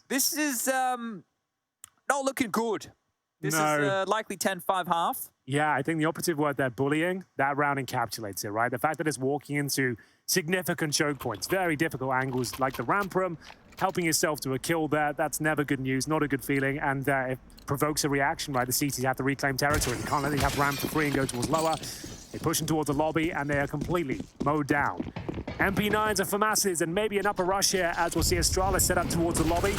S2: This is not looking good. This is likely 10-5 half.
S1: Yeah, I think the operative word there, bullying, that round encapsulates it, right? The fact that it's walking into significant choke points, very difficult angles like the ramp room, helping yourself to a kill there, that's never good news, not a good feeling, and it provokes a reaction, right? The CTs have to reclaim territory. They can't let them have ramp for free and go towards lower. They push in towards the lobby, and they are completely mowed down. MP9s and FAMASs, and maybe an upper rush here, as we'll see Astralis set up towards the lobby.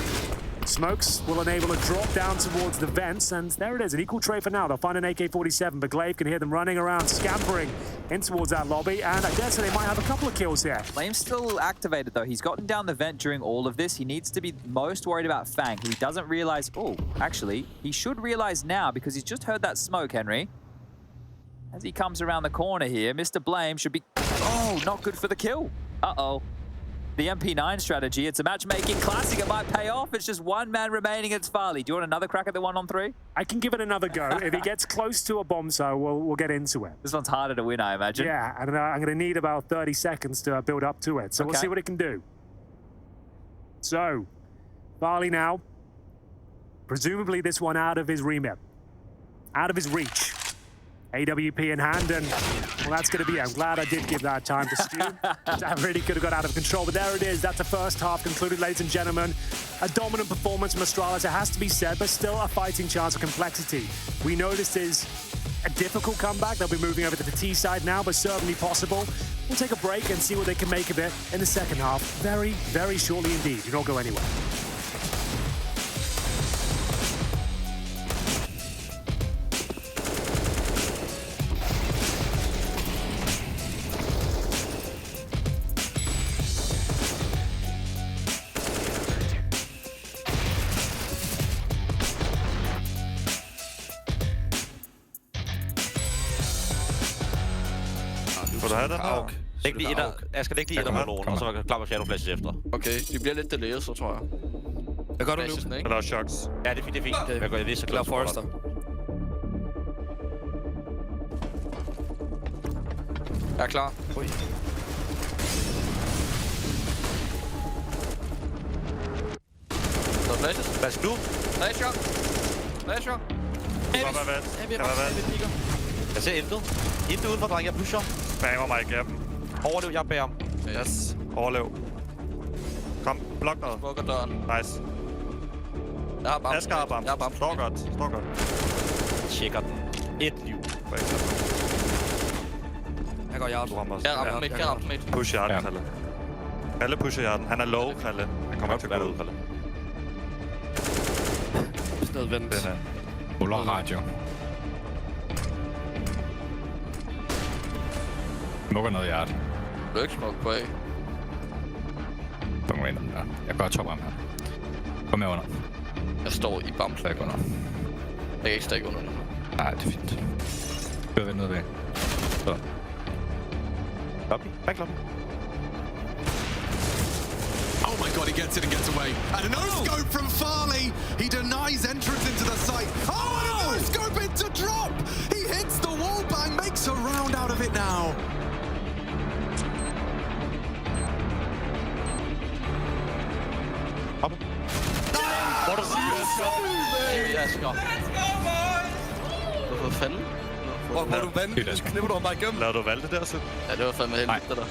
S1: Smokes will enable a drop down towards the vents, and there it is, an equal trade for now. They'll find an AK-47, but Glaive can hear them running around, scampering in towards that lobby, and I guess they might have a couple of kills here.
S2: Flame's still activated, though. He's gotten down the vent during all of this. He needs to be most worried about Fang, who he doesn't realize. Oh, actually, he should realize now, because he's just heard that smoke, Henry. As he comes around the corner here, Mr. Blame should be... Oh, not good for the kill. Uh-oh. the MP9 strategy. It's a matchmaking classic. It might pay off. It's just one man remaining. It's Farley. Do you want another crack at the 1-on-3?
S1: I can give it another go. If he gets close to a bomb zone, we'll get into it.
S2: This one's harder to win, I imagine.
S1: Yeah, and I'm going to need about 30 seconds to build up to it. So we'll see what it can do. So, Farley now. Presumably this one out of his remit. Out of his reach. AWP in hand, and well, that's going to be it. I'm glad I did give that time to Stu. That really could have got out of control, but there it is. That's the first half concluded, ladies and gentlemen. A dominant performance from Astralis, it has to be said, but still a fighting chance of complexity. We know this is a difficult comeback. They'll be moving over to the T side now, but certainly possible. We'll take a break and see what they can make of it in the second half. Very, very shortly indeed. Do not go anywhere.
S3: Vil du have den her?
S4: Læg lige etter. Jeg skal lægge lige etter på nogen, og så klar med Shadow Flash efter.
S5: Okay, de bliver lidt delayet, så tror jeg.
S3: Hvad gør du nu?
S5: Ikke?
S3: Eller også shocks.
S4: Ja, det er fint, det er fint.
S5: Okay.
S4: Jeg går lige så
S5: Klar
S4: klar
S5: Forrester. Jeg er klar. Ui. Så flashes.
S4: Flash nu.
S5: Flasher. Flasher.
S3: Kan være vand. Kan være vand.
S4: Jeg ser intet. Intet udenfor, dreng. Jeg pusher.
S3: Banger mig igennem.
S4: Overlev, jeg bærer ham.
S3: Yes. Overlev. Kom, blok noget.
S5: Smukker døren.
S3: Nice.
S5: Jeg har bamsen.
S3: Asger har bamsen.
S5: Jeg har bamsen.
S3: Står godt. Står godt.
S4: Tjekker den. Et liv.
S5: Jeg går hjertet. Jeg rammer midt. Jeg rammer midt.
S3: Push hjerten, Kalle. Kalle pusher hjerten. Han er low, Kalle. Han kommer ikke til at gå ud.
S5: Sted vendt.
S3: Den her.
S6: Buller radio. Mukker noget hjerte.
S5: Du er ikke smuk på A.
S6: Kom ind der. Jeg gør top ham her. Kom med under.
S5: Jeg står i bamsen.
S6: Så jeg går under.
S5: Jeg kan ikke stikke under det.
S6: Nej, det er fint. Kør ved noget ved. Så.
S4: Lobby. Back lobby.
S7: Oh my god, he gets it and gets away. And a no-scope from Farley. He denies entrance into the site. Oh, and a no-scope into drop. He hits the wall bang, makes a round out of it now.
S4: Op. Hvor du siger?
S5: Let's go, boys! Hvad fanden?
S7: Hvor du vandt? Så knipper du ham bare igennem.
S3: Lader du valgte det der, så?
S5: Ja, det var fandme heldigt, det der.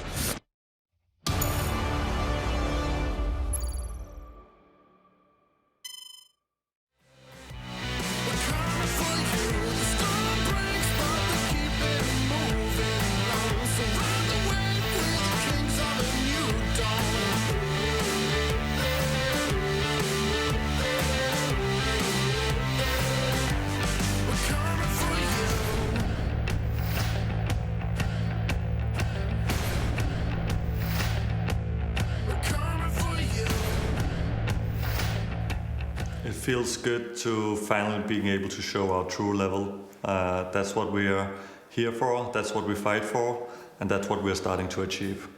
S8: It feels good to finally being able to show our true level. That's what we are here for, that's what we fight for, and that's what we're starting to achieve.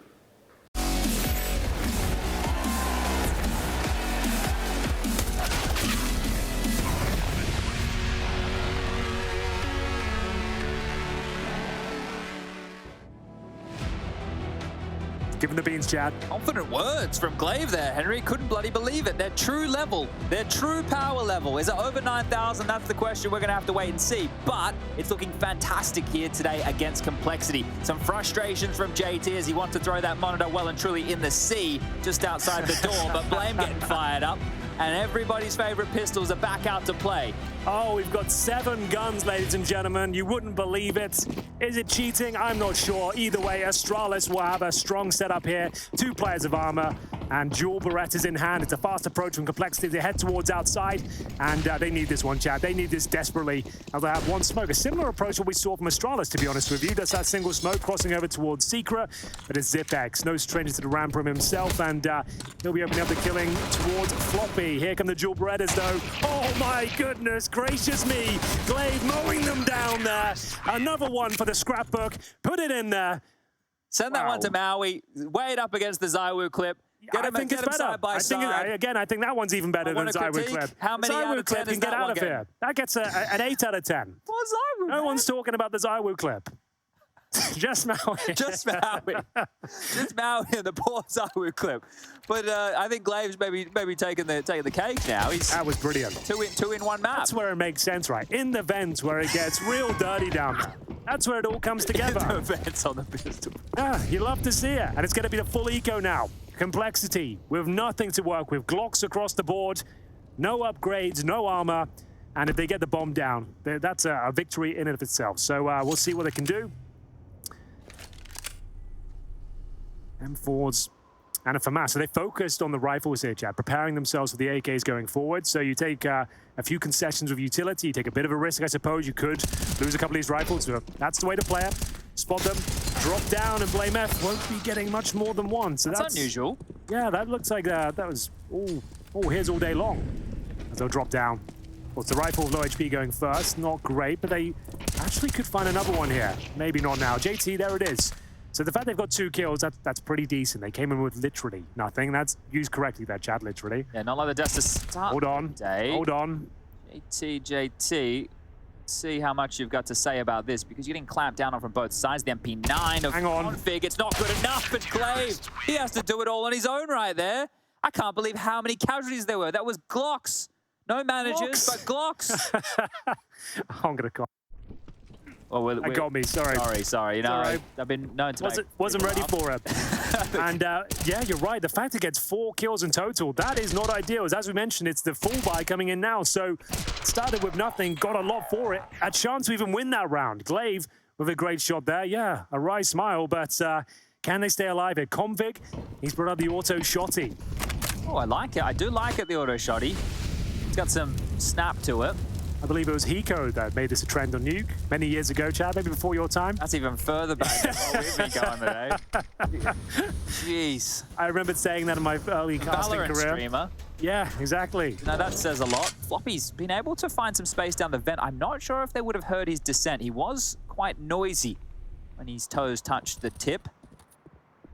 S1: Give him the beans, Chad.
S2: Confident words from Glaive there, Henry. Couldn't bloody believe it. Their true level, their true power level. Is it over 9,000? That's the question we're going to have to wait and see. But it's looking fantastic here today against Complexity. Some frustrations from JT as he wants to throw that monitor well and truly in the sea just outside the door. But Blame getting fired up. And everybody's favorite pistols are back out to play.
S1: Oh, we've got 7 guns, ladies and gentlemen. You wouldn't believe it. Is it cheating? I'm not sure. Either way, Astralis will have a strong setup here. 2 players of armor and dual Berettas in hand. It's a fast approach from Complexity. They head towards outside, and they need this one, Chad. They need this desperately. Now they have 1 smoke. A similar approach to what we saw from Astralis, to be honest with you. That's that single smoke crossing over towards Secret, but it's ZipX. No stranger to the ramp from himself, and he'll be opening up the killing towards Floppy. Here come the dual Berettas, though. Oh my goodness gracious me. Glaive mowing them down there. Another one for the scrapbook. Put it in there.
S2: Send that one to Maui. Weigh it up against the Zywoo clip. Get
S1: think it's better.
S2: side by side.
S1: I think that one's even better than Zywoo clip.
S2: How many out of 10
S1: can
S2: is
S1: get
S2: that
S1: out
S2: one
S1: of
S2: getting?
S1: here. That gets an 8 out of 10.
S2: What's Zywoo?
S1: No one's talking about the Zywoo clip. Just Maui.
S2: Just Maui. Just Maui and the poor Zywoo clip. But I think Glave's maybe taking the cake now.
S1: That was brilliant.
S2: Two in one map.
S1: That's where it makes sense, right? In the vents where it gets real dirty down there. That's where it all comes together.
S2: The vents on the pistol.
S1: Yeah, you love to see it. And it's going to be the full eco now. Complexity with nothing to work with. Glocks across the board. No upgrades, no armor. And if they get the bomb down, that's a victory in and of itself. So we'll see what they can do. M4s and a FAMAS. So they focused on the rifles here, Chad, preparing themselves for the AKs going forward. So you take a few concessions with utility, you take a bit of a risk, I suppose. You could lose a couple of these rifles. So that's the way to play it. Spot them, drop down, and Blame F won't be getting much more than one. So that's
S2: unusual.
S1: Yeah, that looks like that was all his all day long. As they'll drop down. Well, it's the rifle with low HP going first. Not great, but they actually could find another one here. Maybe not now. JT, there it is. So the fact they've got 2 kills, that's pretty decent. They came in with literally nothing. That's used correctly there, Chad, literally.
S2: Yeah, not like the death to start.
S1: Hold on. Hold on.
S2: JT, see how much you've got to say about this, because you're getting clamped down on from both sides. The MP9 of Config, it's not good enough, and Clave, he has to do it all on his own right there. I can't believe how many casualties there were. That was Glocks. No managers, but Glocks.
S1: I'm going to call.
S2: Oh,
S1: that got me, sorry.
S2: Sorry. You know, right. I've been known to
S1: wasn't ready for it. And yeah, you're right. The fact it gets 4 kills in total, that is not ideal. As we mentioned, it's the full buy coming in now. So started with nothing, got a lot for it. A chance to even win that round. Glaive with a great shot there. Yeah, a wry smile, but can they stay alive here? Config, he's brought out the auto shotty.
S2: Oh, I like it. I do like it, the auto shotty. It's got some snap to it.
S1: I believe it was Hiko that made this a trend on Nuke many years ago, Chad, maybe before your time.
S2: That's even further back than what we've been going today. Jeez.
S1: I remember saying that in my early casting
S2: Valorant
S1: career.
S2: Streamer.
S1: Yeah, exactly.
S2: Now that says a lot. Floppy's been able to find some space down the vent. I'm not sure if they would have heard his descent. He was quite noisy when his toes touched the tip.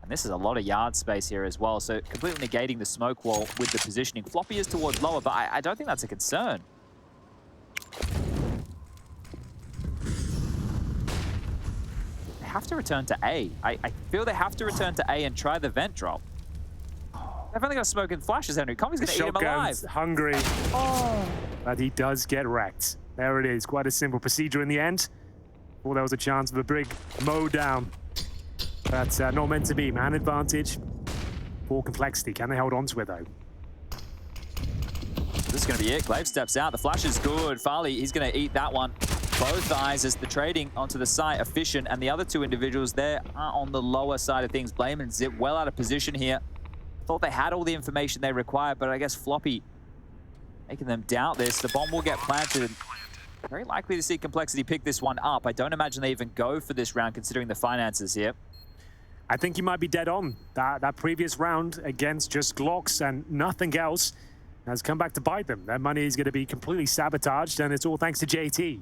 S2: And this is a lot of yard space here as well, so completely negating the smoke wall with the positioning. Floppy is towards lower, but I don't think that's a concern. They have to return to A. I feel they have to return to A and try the vent drop. They've only got smoke and flashes, Henry. Coffee's going to eat him alive.
S1: Hungry. Oh. But he does get wrecked. There it is. Quite a simple procedure in the end. Well, there was a chance of a big mow down. That's not meant to be. Man advantage. Poor complexity. Can they hold on to it, though?
S2: This is going to be it. Glaive steps out. The flash is good. Farley, he's going to eat that one. Both eyes as the trading onto the site efficient, and the other 2 individuals there are on the lower side of things. Blame and Zip well out of position here. Thought they had all the information they required, but I guess Floppy making them doubt this. The bomb will get planted. Very likely to see Complexity pick this one up. I don't imagine they even go for this round considering the finances here.
S1: I think you might be dead on. That previous round against just Glocks and nothing else has come back to bite them. Their money is going to be completely sabotaged, and it's all thanks to JT.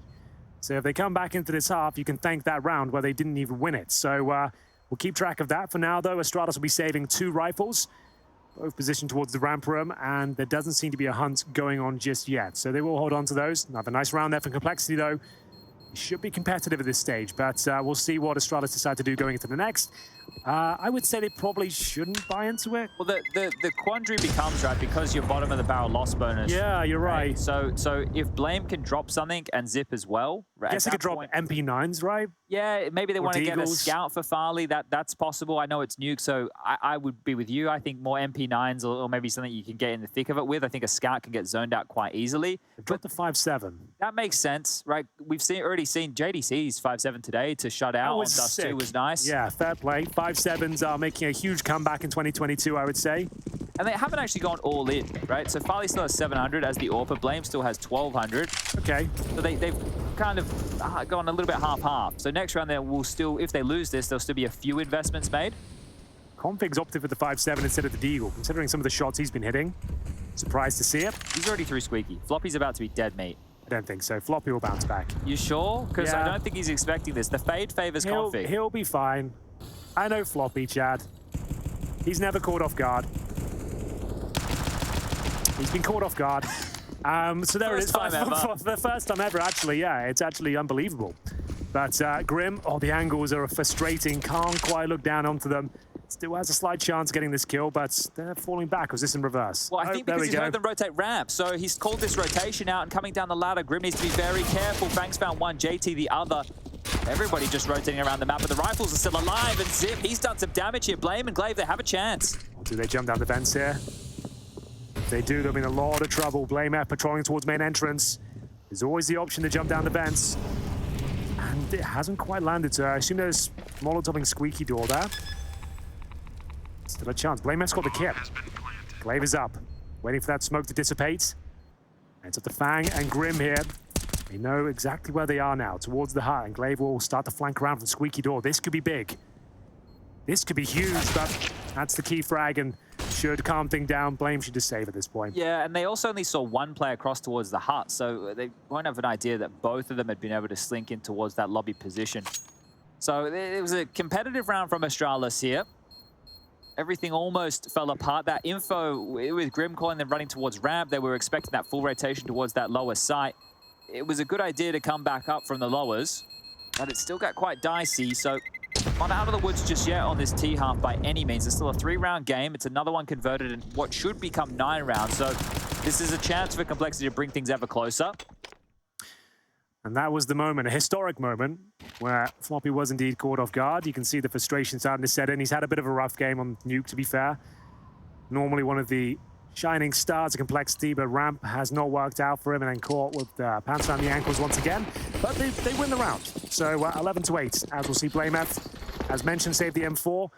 S1: So if they come back into this half, you can thank that round where they didn't even win it. So we'll keep track of that. For now, though, Astralis will be saving 2 rifles, both positioned towards the ramp room, and there doesn't seem to be a hunt going on just yet. So they will hold on to those. Another nice round there for Complexity, though. It should be competitive at this stage, but we'll see what Astralis decide to do going into the next. I would say they probably shouldn't buy into it.
S2: Well, the quandary becomes, right, because you're bottom of the barrel loss bonus.
S1: Yeah, you're right.
S2: So if Blame can drop something and Zip as well.
S1: I guess they could drop MP9s, right?
S2: Yeah, maybe they want to get a
S1: Deagles.
S2: scout for Farley. That's possible. I know it's Nuke, so I would be with you. I think more MP9s or maybe something you can get in the thick of it with. I think a scout can get zoned out quite easily.
S1: They've dropped the 5.7.
S2: That makes sense, right? We've already seen JDC's 5.7 today to shut out on Dust 2 was nice.
S1: Yeah, fair play. 5.7s are making a huge comeback in 2022, I would say.
S2: And they haven't actually gone all in, right? So Farley still has 700 as the AWP. Blame still has 1,200.
S1: Okay.
S2: So they've kind of gone a little bit half-half. So next round, there will still, if they lose this, there'll still be a few investments made.
S1: Config's opted for the 5.7 instead of the Deagle, considering some of the shots he's been hitting. Surprised to see it.
S2: He's already through Squeaky. Floppy's about to be dead meat.
S1: I don't think so. Floppy will bounce back.
S2: You sure? Because
S1: Yeah.
S2: I don't think he's expecting this. The fade favors Config.
S1: He'll be fine. I know Floppy, Chad. He's never caught off guard. He's been caught off guard. So there it is.
S2: First time ever.
S1: For the first time ever, actually, yeah. It's actually unbelievable. But Grim, the angles are frustrating. Can't quite look down onto them. Still has a slight chance getting this kill, but they're falling back. Was this in reverse?
S2: Well, I think because he's heard them rotate ramp, so he's called this rotation out and coming down the ladder. Grim needs to be very careful. Banks found one, JT the other. Everybody just rotating around the map, but the rifles are still alive, and Zip, he's done some damage here. Blame and Glaive, they have a chance.
S1: Do they jump down the fence here? If they do, they'll be in a lot of trouble. Blame F patrolling towards main entrance. There's always the option to jump down the vents. And it hasn't quite landed, so I assume there's Molotoving squeaky door there. Still a chance. Blame F's got the kip. Glaive is up, waiting for that smoke to dissipate. And it's up to Fang and Grim here. They know exactly where they are now, towards the hut, and Glaive will start to flank around from squeaky door. This could be big. This could be huge, but that's the key frag and should calm things down. Blame should just save at this point.
S2: Yeah, and they also only saw one player cross towards the hut, so they won't have an idea that both of them had been able to slink in towards that lobby position. So it was a competitive round from Astralis here. Everything almost fell apart. That info with Grim calling them running towards ramp, they were expecting that full rotation towards that lower site. It was a good idea to come back up from the lowers, but it still got quite dicey, so not out of the woods just yet on this T-half by any means. It's still a 3-round game. It's another one converted in what should become 9 rounds, so this is a chance for Complexity to bring things ever closer.
S1: And that was the moment, a historic moment, where Floppy was indeed caught off guard. You can see the frustration starting to set in. He's had a bit of a rough game on Nuke, to be fair. Normally one of the shining stars of Complexity, but ramp has not worked out for him, and then caught with pants around the ankles once again. But they win the round. So 11-8, as we'll see Blame F, as mentioned, save the M4.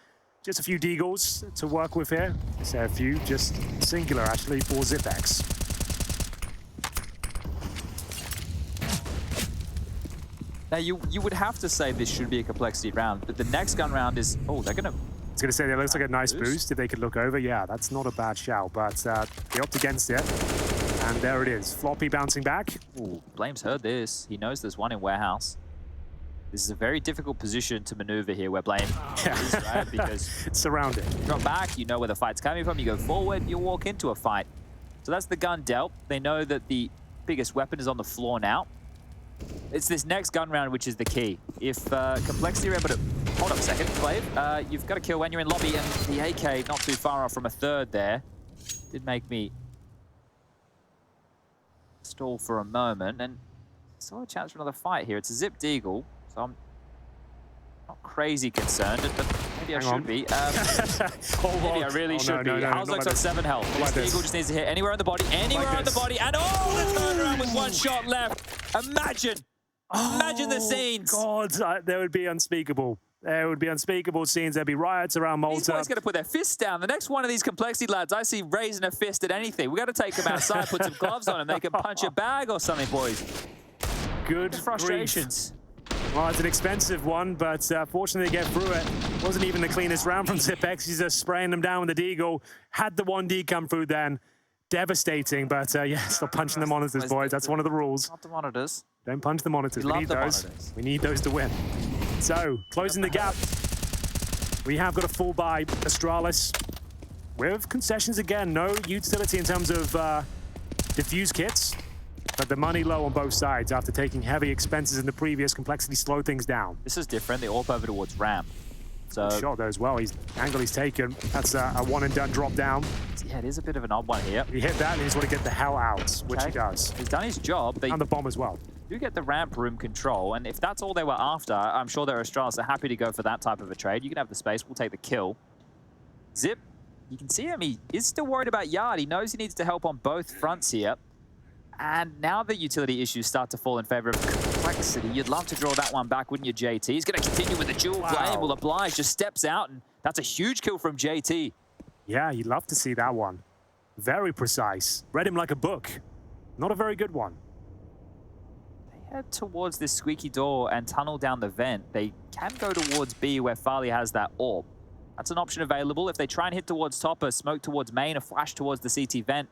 S1: Just a few deagles to work with here. So a few, just singular actually for Zipex.
S2: Now, you would have to say this should be a Complexity round, but the next gun round is... Oh, they're going to...
S1: I was going to say, that looks like a nice boost if they could look over. Yeah, that's not a bad shout, but they opt against it. And there it is. Floppy bouncing back.
S2: Ooh, Blame's heard this. He knows there's one in warehouse. This is a very difficult position to maneuver here where Blame is, right? Because
S1: it's surrounded.
S2: You drop back, you know where the fight's coming from, you go forward, you walk into a fight. So that's the gun dealt. They know that the biggest weapon is on the floor now. It's this next gun round which is the key. If Complexity are able to... Hold up a second, Glaive. You've got to kill when you're in lobby, and the AK not too far off from a third there. Did make me stall for a moment, and still a chance for another fight here. It's a Zip Deagle, so I'm not crazy concerned, but maybe I should be. Maybe I really should be. Houselock's on 7 health. This Deagle just needs to hit anywhere on the body, and the third round with 1 shot left. Imagine the scenes.
S1: God, there would be unspeakable. There would be unspeakable scenes. There'd be riots around Malta.
S2: These boys got to put their fists down. The next one of these Complexity lads I see raising a fist at anything. We got to take them outside, put some gloves on, and they can punch a bag or something, boys.
S1: Good
S2: frustrations.
S1: Well, it's an expensive one, but fortunately they get through it. Wasn't even the cleanest round from Zipex. He's just spraying them down with the Deagle. Had the 1D come through then. Devastating, but yeah, stop punching the monitors, boys. That's one of the rules.
S2: Not the monitors.
S1: Don't punch the monitors. We need those. We need those to win. So, closing the gap. We have got a full buy Astralis with concessions again. No utility in terms of diffuse kits, but the money low on both sides after taking heavy expenses in the previous. Complexity slow things down.
S2: This is different. They AWP over towards ramp. So
S1: shot there as well. Angle he's taken. That's a one and done drop down.
S2: Yeah, it is a bit of an odd one here.
S1: He hit that and he just want to get the hell out, which he does.
S2: He's done his job.
S1: And the bomb as well.
S2: Do get the ramp room control, and if that's all they were after, I'm sure their Astralis are happy to go for that type of a trade. You can have the space, we'll take the kill. Zip, you can see him, he is still worried about Yard. He knows he needs to help on both fronts here. And now the utility issues start to fall in favor of Complexity. You'd love to draw that one back, wouldn't you, JT? He's going to continue with the dual flame, will oblige, just steps out, and that's a huge kill from JT.
S1: Yeah, you'd love to see that one. Very precise. Read him like a book. Not a very good one.
S2: Head towards this squeaky door and tunnel down the vent. They can go towards B where Farley has that AWP. That's an option available. If they try and hit towards top, a smoke towards main, a flash towards the CT vent,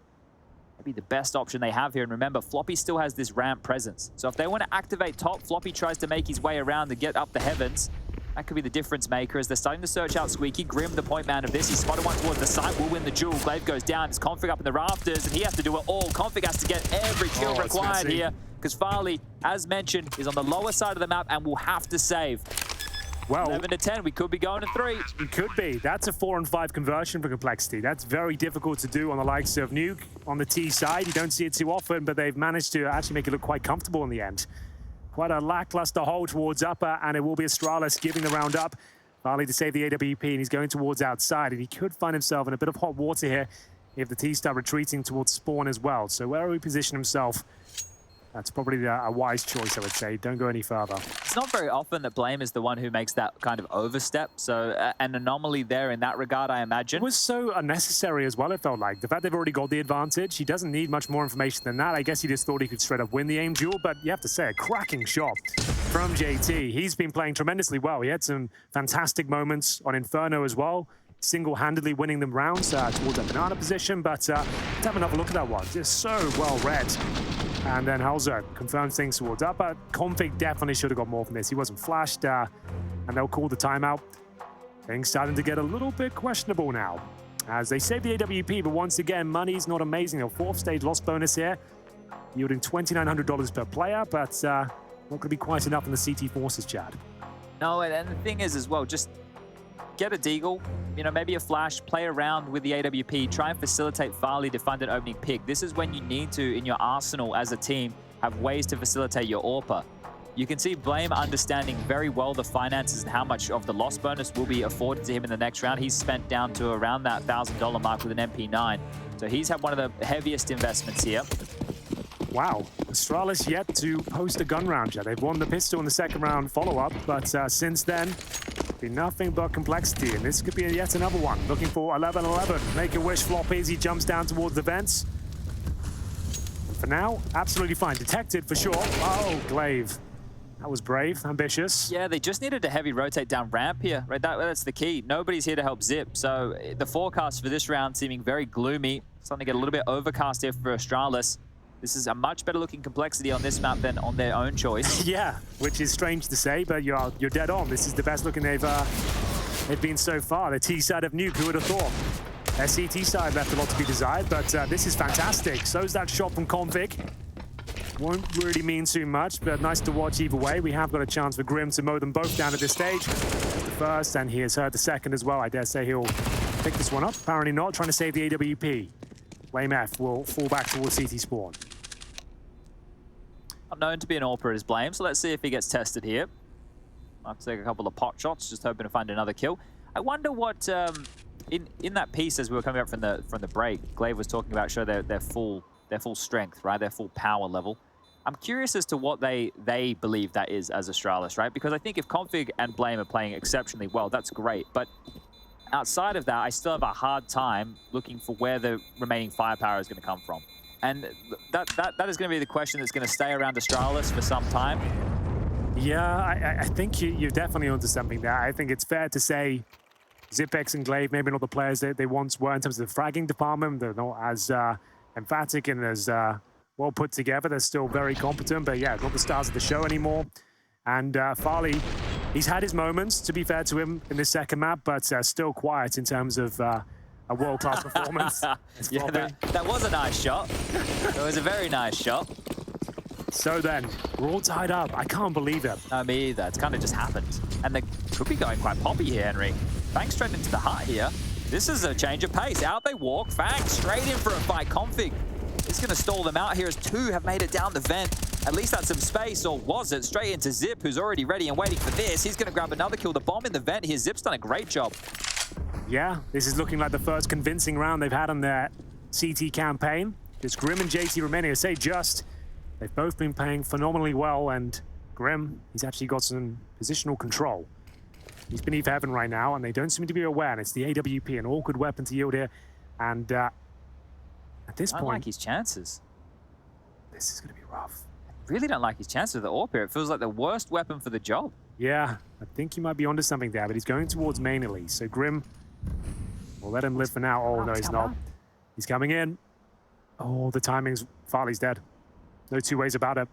S2: maybe the best option they have here. And remember, Floppy still has this ramp presence. So if they want to activate top, Floppy tries to make his way around and get up the heavens. That could be the difference maker as they're starting to search out Squeaky. Grim, the point man of this. He's spotted one towards the side. Will win the duel. Glaive goes down. It's Config up in the rafters, and he has to do it all. Config has to get every kill required here because Farley, as mentioned, is on the lower side of the map and will have to save.
S1: Well,
S2: 11 to 10. We could be going to 3.
S1: It could be. That's a 4 and 5 conversion for Complexity. That's very difficult to do on the likes of Nuke on the T side. You don't see it too often, but they've managed to actually make it look quite comfortable in the end. Quite a lackluster hold towards upper, and it will be Astralis giving the round up. Farley to save the AWP, and he's going towards outside, and he could find himself in a bit of hot water here if the T start retreating towards spawn as well. So where will he position himself? That's probably a wise choice, I would say. Don't go any further.
S2: It's not very often that Blame is the one who makes that kind of overstep. So an anomaly there in that regard, I imagine.
S1: It was so unnecessary as well, it felt like. The fact they've already got the advantage, he doesn't need much more information than that. I guess he just thought he could straight up win the aim duel, but you have to say, a cracking shot from JT. He's been playing tremendously well. He had some fantastic moments on Inferno as well, single-handedly winning them rounds towards that banana position, but let's have another look at that one. Just so well read. And then Halzer confirms things towards up. Config definitely should have got more from this. He wasn't flashed, and they'll call the timeout. Things starting to get a little bit questionable now. As they save the AWP, but once again, money's not amazing. A 4th stage loss bonus here, yielding $2,900 per player, but not going to be quite enough in the CT Forces, Chad.
S2: No, and the thing is as well, just get a deagle, you know, maybe a flash, play around with the AWP, try and facilitate Farley to find an opening pick. This is when you need to, in your arsenal as a team, have ways to facilitate your AWPer. You can see Blame understanding very well the finances and how much of the loss bonus will be afforded to him in the next round. He's spent down to around that $1,000 mark with an MP9. So he's had one of the heaviest investments here.
S1: Wow, Astralis yet to post a gun round yet. They've won the pistol in the second round follow-up, but since then, been nothing but Complexity, and this could be yet another one. Looking for 11-11. Make a wish, floppies. He jumps down towards the vents. And for now, absolutely fine. Detected for sure. Oh, Glaive. That was brave, ambitious.
S2: Yeah, they just needed a heavy rotate down ramp here, right? That's the key. Nobody's here to help Zip, so the forecast for this round seeming very gloomy. Starting to get a little bit overcast here for Astralis. This is a much better looking Complexity on this map than on their own choice. Yeah, which is strange to say, but you're dead on. This is the best looking they've been so far. The T side of Nuke, who would have thought? Their CT side left a lot to be desired, but this is fantastic. So's that shot from Config. Won't really mean too much, but nice to watch either way. We have got a chance for Grim to mow them both down at this stage. The first, and he has heard the second as well. I dare say he'll pick this one up. Apparently not, trying to save the AWP. Lame F will fall back towards CT spawn. Not known to be an AWPer is Blame, so let's see if he gets tested here. I'll have to take a couple of pot shots, just hoping to find another kill. I wonder what, in that piece as we were coming up from the break, Glaive was talking about show their full strength, right? Their full power level. I'm curious as to what they believe that is as Astralis, right? Because I think if Config and Blame are playing exceptionally well, that's great. But outside of that, I still have a hard time looking for where the remaining firepower is going to come from. And that is going to be the question that's going to stay around Astralis for some time.
S1: Yeah, I think you're definitely onto something there. I think it's fair to say Zipex and Glaive, maybe not the players that they once were in terms of the fragging department. They're not as emphatic and as well put together. They're still very competent, but yeah, not the stars of the show anymore. And Farley, he's had his moments, to be fair to him, in this second map, but still quiet in terms of a world-class performance.
S2: Yeah, that was a nice shot. It was a very nice shot.
S1: So then, we're all tied up. I can't believe it.
S2: No, me either. It's kind of just happened. And they could be going quite poppy here, Henry. Fang straight into the heart here. This is a change of pace. Out they walk. Fang straight in for a fight. Config is going to stall them out here as two have made it down the vent. At least that's some space, or was it? Straight into Zip, who's already ready and waiting for this. He's going to grab another kill. The bomb in the vent here. Zip's done a great job.
S1: Yeah, this is looking like the first convincing round they've had on their CT campaign. Just Grim and JT remaining. I say just. They've both been playing phenomenally well, and Grim, he's actually got some positional control. He's beneath heaven right now, and they don't seem to be aware. And it's the AWP, an awkward weapon to yield here. And at this point,
S2: I like his chances.
S1: This is going to be rough.
S2: I really don't like his chances with the AWP here. It feels like the worst weapon for the job.
S1: Yeah, I think he might be onto something there, but he's going towards main elite. So Grim, we'll let him live for now. Oh, no, he's not. He's coming in. Oh, the timing's... Farley's dead. No two ways about it.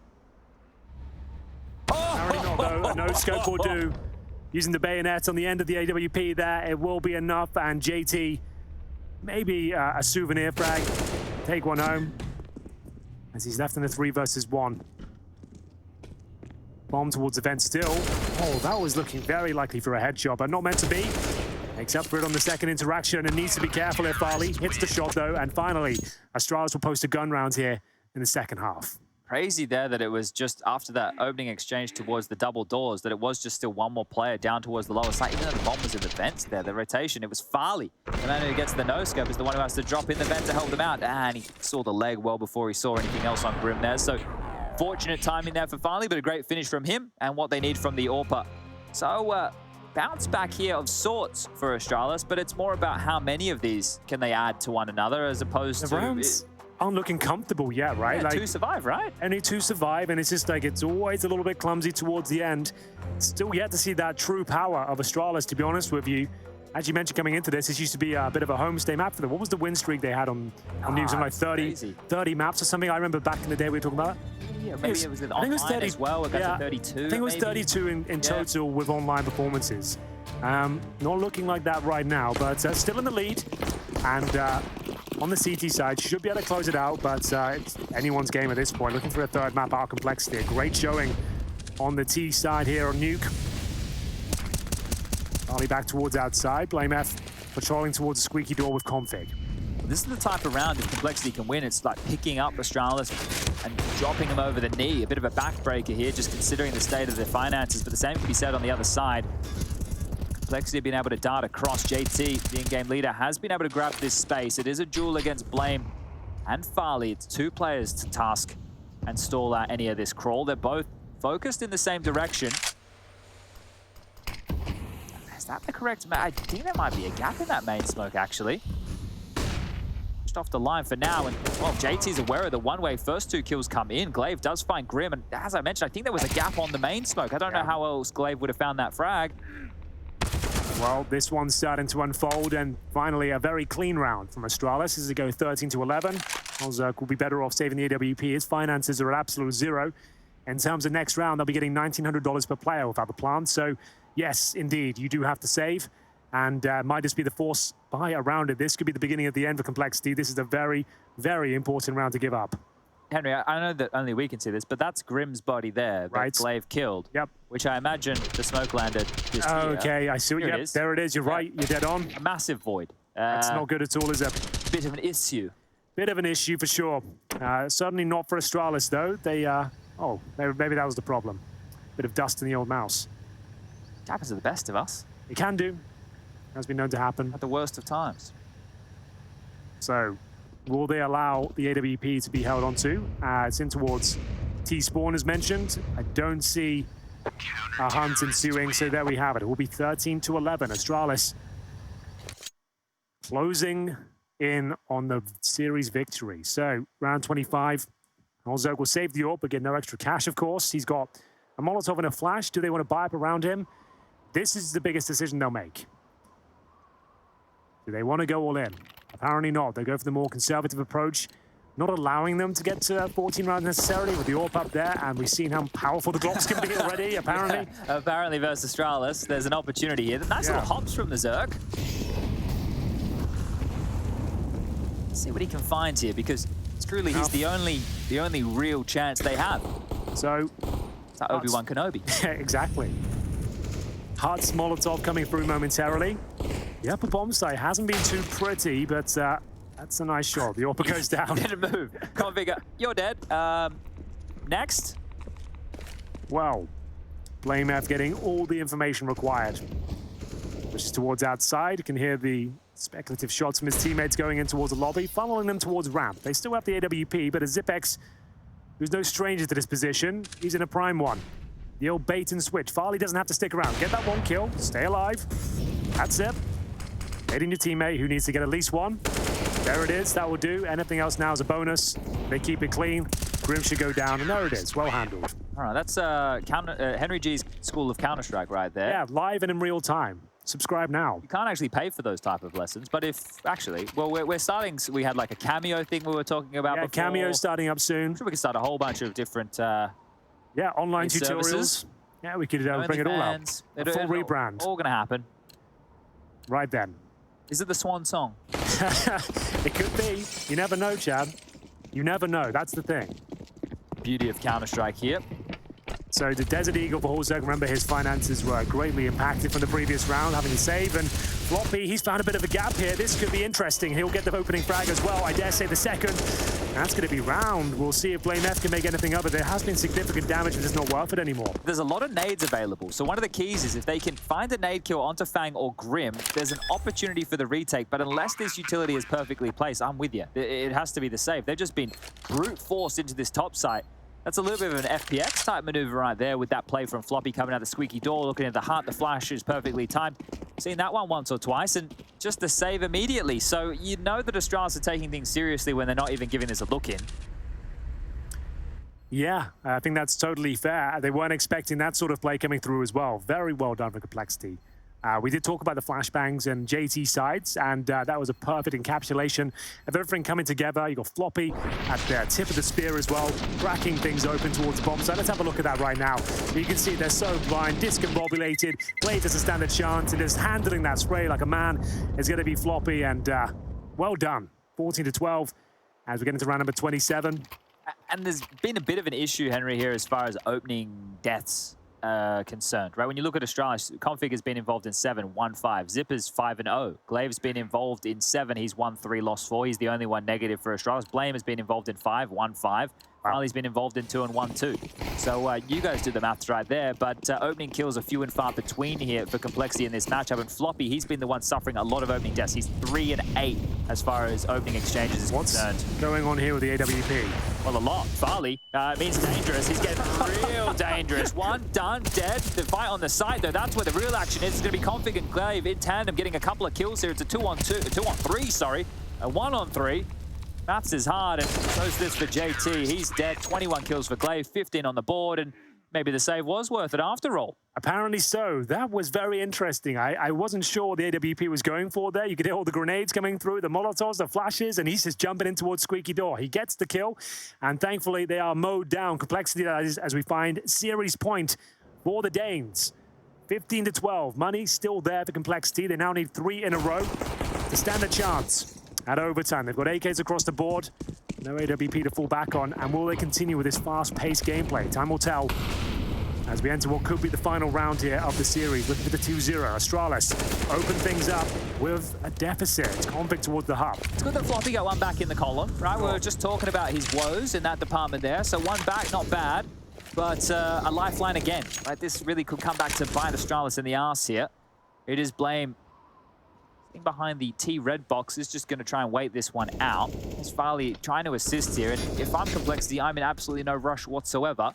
S1: Apparently not, though. A no scope will do. using the bayonet on the end of the AWP there. It will be enough, and JT, maybe a souvenir frag. Take one home, as he's left in a 3 versus 1. Bomb towards the vent still. Oh, that was looking very likely for a headshot, but not meant to be. Makes up for it on the second interaction and needs to be careful if Farley hits the shot, though. And finally, Astralis will post a gun round here in the second half.
S2: Crazy there that it was just after that opening exchange towards the double doors that it was just still one more player down towards the lower side. Even though the bomb was in the vents there, the rotation, it was Farley. The man who gets the no-scope is the one who has to drop in the vent to help them out. And he saw the leg well before he saw anything else on Grim there. So fortunate timing there for Farley, but a great finish from him and what they need from the AWPer. So bounce back here of sorts for Astralis, but it's more about how many of these can they add to one another as opposed to...
S1: rounds aren't looking comfortable yet, right?
S2: Yeah,
S1: like,
S2: 2 survive, right?
S1: Only 2 survive, and it's just like it's always a little bit clumsy towards the end. Still yet to see that true power of Astralis, to be honest with you. As you mentioned coming into this, this used to be a bit of a homestay map for them. What was the win streak they had on Nuke? Something like 30 maps or something. I remember back in the day we were talking about that.
S2: Yeah, maybe it was with online as well. It got to 32.
S1: I think it was 32 in total with online performances. Not looking like that right now, but still in the lead. And on the CT side, should be able to close it out, but it's anyone's game at this point. Looking for a third map out of complexity. A great showing on the T side here on Nuke. Ollie back towards outside. BlameF patrolling towards the squeaky door with config.
S2: This is the type of round if Complexity can win. It's like picking up Astralis and dropping them over the knee. A bit of a backbreaker here, just considering the state of their finances. But the same can be said on the other side. Complexity being able to dart across. JT, the in-game leader, has been able to grab this space. It is a duel against Blame and Farley. It's 2 players to task and stall out any of this crawl. They're both focused in the same direction. Is that the correct? I think there might be a gap in that main smoke, actually. Just off the line for now, and well, JT's aware of the one-way first 2 kills come in. Glaive does find Grim, and as I mentioned, I think there was a gap on the main smoke. I don't know how else Glaive would have found that frag.
S1: Well, this one's starting to unfold, and finally a very clean round from Astralis as they go 13-11. Ozark will be better off saving the AWP. His finances are at absolute 0. In terms of next round, they'll be getting $1,900 per player without the plant. So, yes, indeed, you do have to save, and might just be the force buy around it. This could be the beginning of the end for Complexity. This is a very, very important round to give up.
S2: Henry, I know that only we can see this, but that's Grim's body there that Glaive killed.
S1: Yep.
S2: Which I imagine the smoke landed just here.
S1: Okay, I see what
S2: it is.
S1: There it is. You're right. You're dead on.
S2: A massive void.
S1: That's not good at all, is it?
S2: Bit of an issue.
S1: Bit of an issue for sure. Certainly not for Astralis, though. They, oh, maybe that was the problem. Bit of dust in the old mouse.
S2: It happens to the best of us.
S1: It can do. Has been known to happen.
S2: At the worst of times.
S1: So, will they allow the AWP to be held onto? It's in towards T-Spawn, as mentioned. I don't see a hunt ensuing, so there we have it. It will be 13-11. Astralis closing in on the series victory. So, round 25. Ozark will save the AWP, but get no extra cash, of course. He's got a Molotov and a flash. Do they want to buy up around him? This is the biggest decision they'll make. Do they want to go all in? Apparently not. They go for the more conservative approach, not allowing them to get to 14 rounds necessarily with the AWP up there, and we've seen how powerful the Glocks can be already, apparently.
S2: Yeah, apparently versus Astralis, there's an opportunity here. Nice little hops from the Zerk. Let's see what he can find here, because truly he's the only real chance they have.
S1: So,
S2: it's like Obi-Wan Kenobi.
S1: Yeah, exactly. Huts Molotov coming through momentarily. The upper bomb site hasn't been too pretty, but that's a nice shot. The AWP goes down.
S2: Didn't move. Config, you're dead. Next.
S1: Well, BlameF getting all the information required. Which is towards outside. You can hear the speculative shots from his teammates going in towards the lobby, following them towards ramp. They still have the AWP, but a Zipex, who's no stranger to this position, he's in a prime one. The old bait and switch. Farley doesn't have to stick around. Get that one kill, stay alive. That's it. Hitting your teammate who needs to get at least one. There it is, that will do. Anything else now is a bonus. They keep it clean. Grim should go down, and there it is, well handled.
S2: All right, that's Henry G's School of Counter-Strike right there.
S1: Yeah, live and in real time. Subscribe now.
S2: You can't actually pay for those type of lessons, but if, actually, well, we're starting, we had like a cameo thing we were talking about before.
S1: Cameo starting up soon.
S2: I'm sure we can start a whole bunch of different
S1: online tutorials.
S2: services.
S1: Yeah, we could bring it all out. A full rebrand.
S2: All going to happen.
S1: Right then.
S2: Is it the swan song?
S1: It could be. You never know, Chad. You never know. That's the thing.
S2: Beauty of Counter-Strike here.
S1: So the Desert Eagle for Hallzerk, remember his finances were greatly impacted from the previous round, having to save, and Floppy, he's found a bit of a gap here. This could be interesting. He'll get the opening frag as well, I dare say the second. That's going to be round. We'll see if Blame F can make anything of it. There has been significant damage, but it's not worth it anymore.
S2: There's a lot of nades available, so one of the keys is if they can find a nade kill onto Fang or Grim, there's an opportunity for the retake, but unless this utility is perfectly placed, I'm with you. It has to be the save. They've just been brute forced into this top site. That's a little bit of an FPX type maneuver right there with that play from Floppy coming out the squeaky door, looking at the heart. The flash is perfectly timed. Seen that one once or twice, and just the save immediately. So you know that Astralis are taking things seriously when they're not even giving this a look in.
S1: Yeah, I think that's totally fair. They weren't expecting that sort of play coming through as well. Very well done for Complexity. We did talk about the flashbangs and JT sides, and that was a perfect encapsulation of everything coming together. You got Floppy at the tip of the spear as well, cracking things open towards the bomb side. Let's have a look at that right now. You can see they're so blind, discombobulated. Blades has a standard chance, and just handling that spray like a man is going to be Floppy, and well done. 14-12 as we get into round number 27.
S2: And there's been a bit of an issue, Henry, here as far as opening deaths concerned, right? When you look at Astralis, Config has been involved in 7, 1-5. Zipper's 5-0. Glaive's been involved in 7. He's 1-3, lost 4. He's the only one negative for Astralis. Blame has been involved in 5, 1-5. Farley's been involved in 2 and 1-2. So you guys do the maths right there, but opening kills are few and far between here for Complexity in this matchup. And Floppy, he's been the one suffering a lot of opening deaths. He's 3 and 8 as far as opening exchanges is concerned.
S1: What's going on here with the AWP?
S2: Well, a lot. Farley means dangerous. He's getting real dangerous. One done, dead. The fight on the side, though, that's where the real action is. It's going to be Config and Glaive in tandem getting a couple of kills here. It's a 2-on-3, sorry. A 1-on-3. Maths is hard, and so's this for JT. He's dead. 21 kills for Glaive, 15 on the board, and maybe the save was worth it after all.
S1: Apparently so. That was very interesting. I wasn't sure what the AWP was going for there. You could hear all the grenades coming through, the Molotovs, the flashes, and he's just jumping in towards Squeaky Door. He gets the kill, and thankfully they are mowed down. Complexity, as we find, series point for the Danes. 15-12. Money still there for Complexity. They now need 3 in a row to stand a chance at overtime. They've got AKs across the board. No AWP to fall back on. And will they continue with this fast-paced gameplay? Time will tell as we enter what could be the final round here of the series. Looking for the 2-0. Astralis open things up with a deficit. Config towards the hub.
S2: It's good that Floppy got one back in the column, right? We were just talking about his woes in that department there. So one back, not bad. But a lifeline again, right? This really could come back to bite Astralis in the arse here. It is Blame behind the T-red box is just going to try and wait this one out. He's Farley trying to assist here, and if I'm Complexity, I'm in absolutely no rush whatsoever.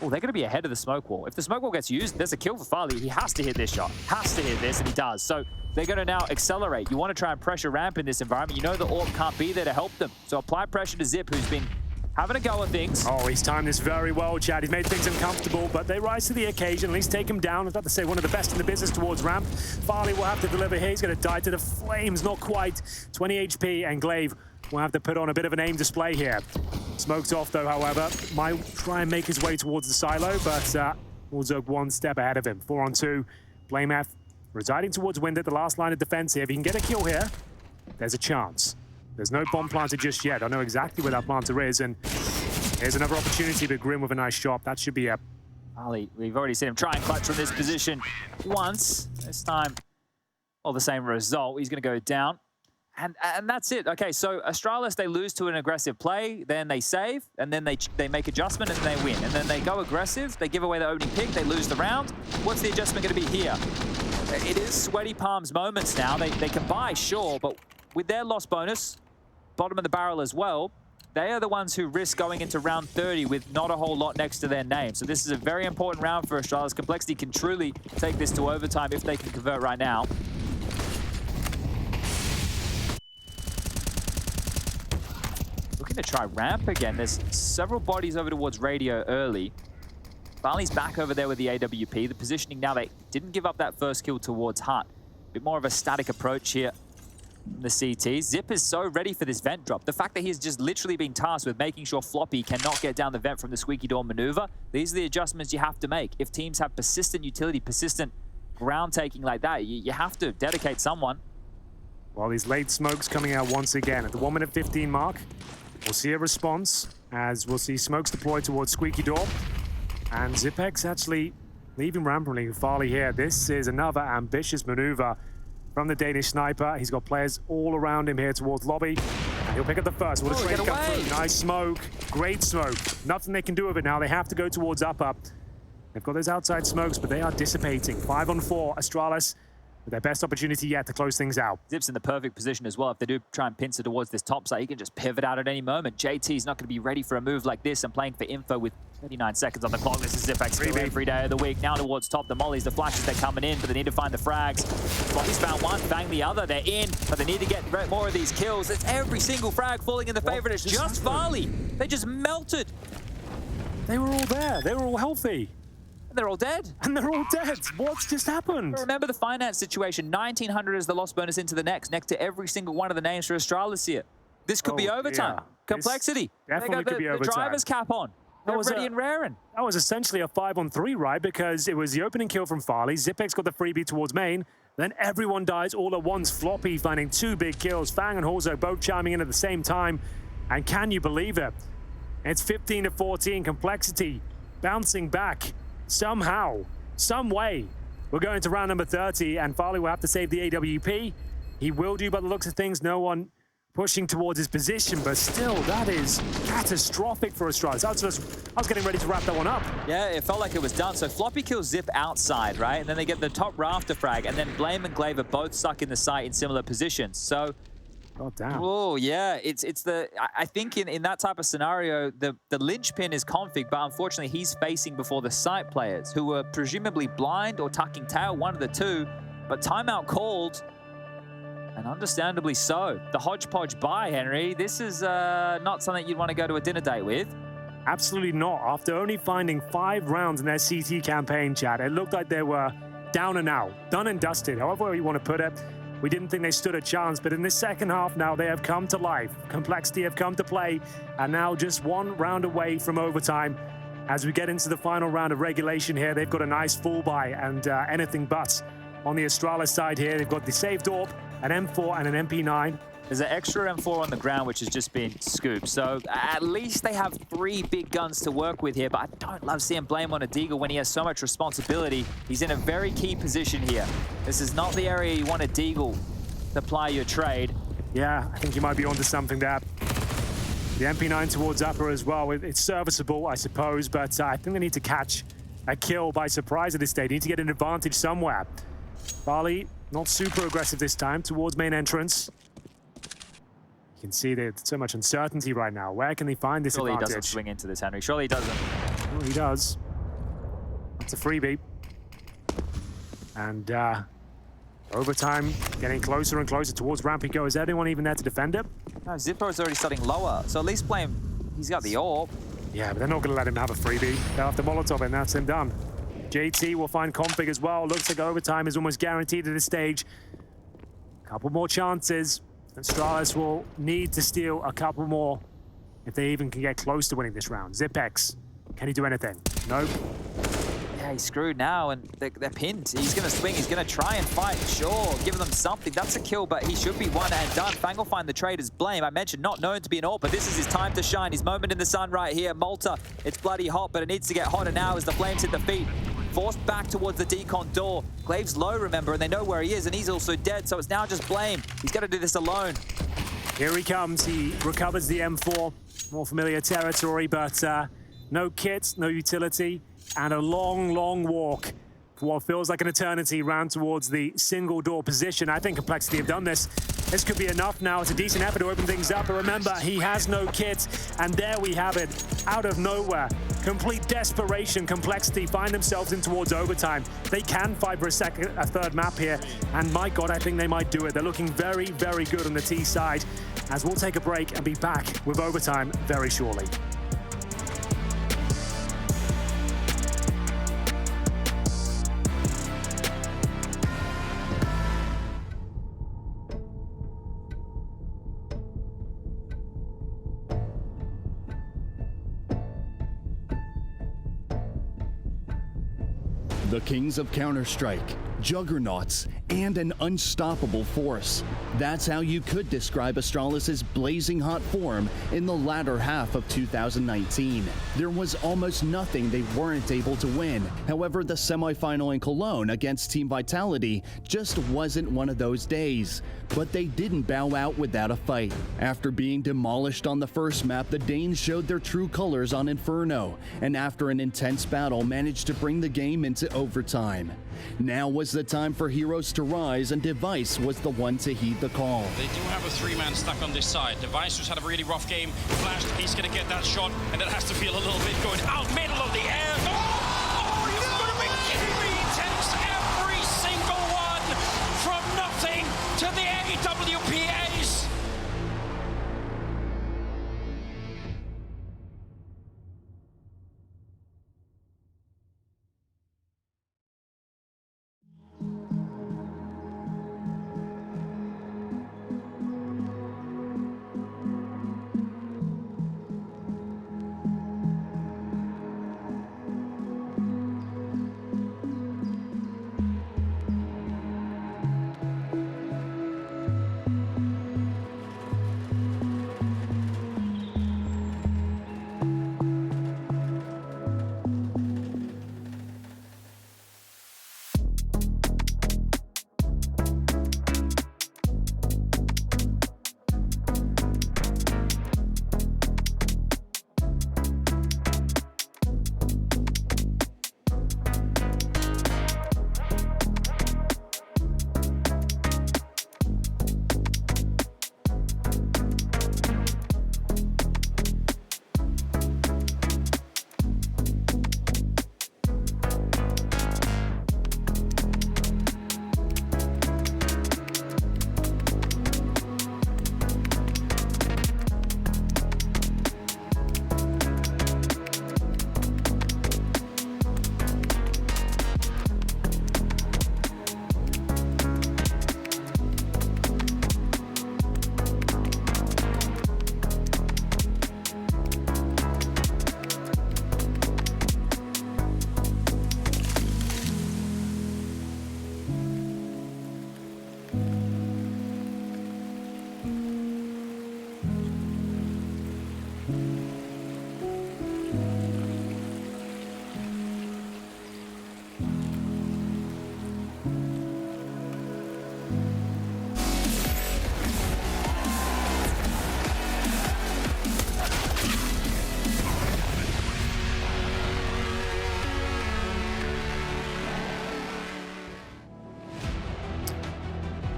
S2: Oh, they're going to be ahead of the smoke wall. If the smoke wall gets used, there's a kill for Farley. He has to hit this shot. Has to hit this, and he does. So they're going to now accelerate. You want to try and pressure ramp in this environment. You know the AWP can't be there to help them. So apply pressure to Zip, who's been having a go at things.
S1: Oh, he's timed this very well, Chad. He's made things uncomfortable, but they rise to the occasion. At least take him down. I was about to say one of the best in the business towards ramp. Farley will have to deliver here. He's going to die to the flames. Not quite. 20 HP, and Glaive will have to put on a bit of an aim display here. Smoked off, though, however. Might try and make his way towards the silo, but Hallzerk one step ahead of him. 4-on-2. Blame F residing towards Wind at the last line of defense here. If he can get a kill here, there's a chance. There's no bomb planted just yet. I know exactly where that planter is, and here's another opportunity, but Grim with a nice shot. That should be a...
S2: Ali, we've already seen him try and clutch from this position once. This time, well, the same result. He's going to go down, and that's it. Okay, so Astralis, they lose to an aggressive play, then they save, and then they make adjustment, and they win. And then they go aggressive, they give away the opening pick, they lose the round. What's the adjustment going to be here? It is sweaty palms moments now. They can buy, sure, but with their loss bonus, bottom of the barrel as well, they are the ones who risk going into round 30 with not a whole lot next to their name. So this is a very important round for Astralis. Complexity can truly take this to overtime if they can convert right now. Looking to try ramp again. There's several bodies over towards radio early. Farley's back over there with the AWP. The positioning now, they didn't give up that first kill towards Hut. A bit more of a static approach here. the CT. Zip is so ready for this vent drop. The fact that he's just literally been tasked with making sure Floppy cannot get down the vent from the squeaky door maneuver, these are the adjustments you have to make. If teams have persistent utility, persistent ground taking like that, you have to dedicate someone.
S1: Well, these late smokes coming out once again at the 1 minute 15 mark. We'll see a response as we'll see smokes deployed towards squeaky door. And Zipex actually leaving rampantly Farley here. This is another ambitious maneuver from the Danish sniper. He's got players all around him here towards lobby. And he'll pick up the first. What a trade come through. Nice smoke. Great smoke. Nothing they can do with it now. They have to go towards upper. They've got those outside smokes, but they are dissipating. 5 on 4. Astralis with their best opportunity yet to close things out.
S2: Zip's in the perfect position as well. If they do try and pincer towards this top side, he can just pivot out at any moment. JT's not going to be ready for a move like this and playing for info with 39 seconds on the clock. This is Zipex still every day of the week. Now towards top, the mollies, the flashes, they're coming in, but they need to find the frags. Floppy's found one, bang the other. They're in, but they need to get more of these kills. It's every single frag falling in the favor. It's just Farley. They just melted.
S1: They were all there. They were all healthy.
S2: They're all dead.
S1: And they're all dead. What's just happened?
S2: But remember the finance situation. 1,900 is the loss bonus into the next to every single one of the names for Astralis here. This could be overtime.
S1: Yeah.
S2: Complexity.
S1: Definitely could be overtime.
S2: The driver's cap on. They're ready and raring.
S1: That was essentially a 5 on 3, right? Because it was the opening kill from Farley. Zipex got the freebie towards main. Then everyone dies all at once. Floppy finding 2 big kills. Fang and Horzo both chiming in at the same time. And can you believe it? It's 15 to 14. Complexity bouncing back. Somehow, some way, we're going to round number 30, and Farley will have to save the AWP. He will do by the looks of things. No one pushing towards his position, but still, that is catastrophic for Astralis. I was getting ready to wrap that one up.
S2: Yeah, it felt like it was done. So Floppy kills Zip outside, right? And then they get the top rafter frag, and then Blame and Glaive are both stuck in the site in similar positions. So,
S1: oh, damn.
S2: Oh, yeah. I think in that type of scenario, the linchpin is config, but unfortunately he's facing before the site players who were presumably blind or tucking tail, one of the two, but timeout called, and understandably so. The hodgepodge buy, Henry. This is not something you'd want to go to a dinner date with.
S1: Absolutely not. After only finding 5 rounds in their CT campaign, chat, it looked like they were down and out, done and dusted, however you want to put it. We didn't think they stood a chance, but in this second half now, they have come to life. Complexity have come to play, and now just 1 round away from overtime. As we get into the final round of regulation here, they've got a nice full buy and anything but. On the Astralis side here, they've got the saved AWP, an M4 and an MP9.
S2: There's an extra M4 on the ground, which has just been scooped. So at least they have 3 big guns to work with here, but I don't love seeing Blame on a Deagle when he has so much responsibility. He's in a very key position here. This is not the area you want a Deagle to ply your trade.
S1: Yeah, I think you might be onto something there. The MP9 towards upper as well. It's serviceable, I suppose, but I think they need to catch a kill by surprise at this stage. They need to get an advantage somewhere. Farley, not super aggressive this time, towards main entrance. You can see there's so much uncertainty right now. Where can they find this
S2: advantage? Surely he doesn't swing into this, Henry. Surely he doesn't.
S1: Well, he does. That's a freebie. And overtime getting closer and closer towards ramp he goes. Is anyone even there to defend it?
S2: No, Zippo is already starting lower. So at least Blame, he's got the AWP.
S1: Yeah, but they're not going to let him have a freebie. They'll have to Molotov and that's him done. JT will find config as well. Looks like overtime is almost guaranteed at this stage. Couple more chances. Astralis will need to steal a couple more if they even can get close to winning this round. Zipex, can he do anything? Nope.
S2: Yeah, he's screwed now, and they're pinned. He's going to swing. He's going to try and fight. Sure, give them something. That's a kill, but he should be one and done. Fang will find the trade as Blame. I mentioned not known to be an AWP, but this is his time to shine. His moment in the sun right here. Malta, it's bloody hot, but it needs to get hotter now as the flames hit the feet. Forced back towards the decon door. Glaive's low, remember, and they know where he is, and he's also dead, so it's now just Blame. He's got to do this alone.
S1: Here he comes. He recovers the M4. More familiar territory, but no kit, no utility, and a long, long walk for what feels like an eternity round towards the single door position. I think Complexity have done this. This could be enough now. It's a decent effort to open things up, but remember, he has no kit, and there we have it. Out of nowhere, complete desperation. Complexity find themselves in towards overtime. They can fight for a third map here, and my God, I think they might do it. They're looking very, very good on the T side, as we'll take a break and be back with overtime very shortly.
S9: The kings of Counter-Strike, juggernauts, and an unstoppable force. That's how you could describe Astralis' blazing hot form in the latter half of 2019. There was almost nothing they weren't able to win. However, the semifinal in Cologne against Team Vitality just wasn't one of those days. But they didn't bow out without a fight. After being demolished on the first map, the Danes showed their true colors on Inferno, and after an intense battle, managed to bring the game into overtime. Now was the time for heroes to rise, and Device was the one to heed the call.
S10: They do have a three-man stuck on this side. Device just had a really rough game. Flashed, he's gonna get that shot, and that has to feel a little bit going out middle of the air. Oh, you've got to be kidding me! He takes every single one from nothing to the AWPAs.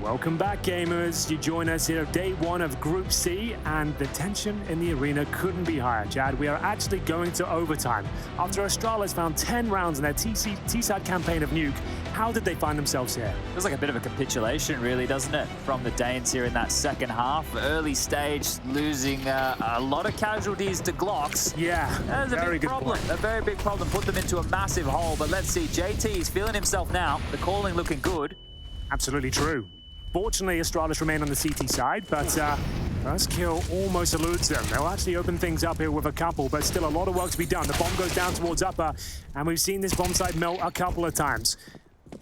S1: Welcome back, gamers. You join us here at day one of Group C, and the tension in the arena couldn't be higher, Chad. We are actually going to overtime. After Astralis found 10 rounds in their T-side campaign of Nuke, how did they find themselves here?
S2: Feels like a bit of a capitulation, really, doesn't it, from the Danes here in that second half. Early stage, losing a lot of casualties to Glocks.
S1: Yeah,
S2: that's a big problem. A very big problem. Put them into a massive hole. But let's see, JT is feeling himself now. The calling looking good.
S1: Absolutely true. Fortunately, Astralis remain on the CT side, but first kill almost eludes them. They'll actually open things up here with a couple, but still a lot of work to be done. The bomb goes down towards upper, and we've seen this bomb site melt a couple of times.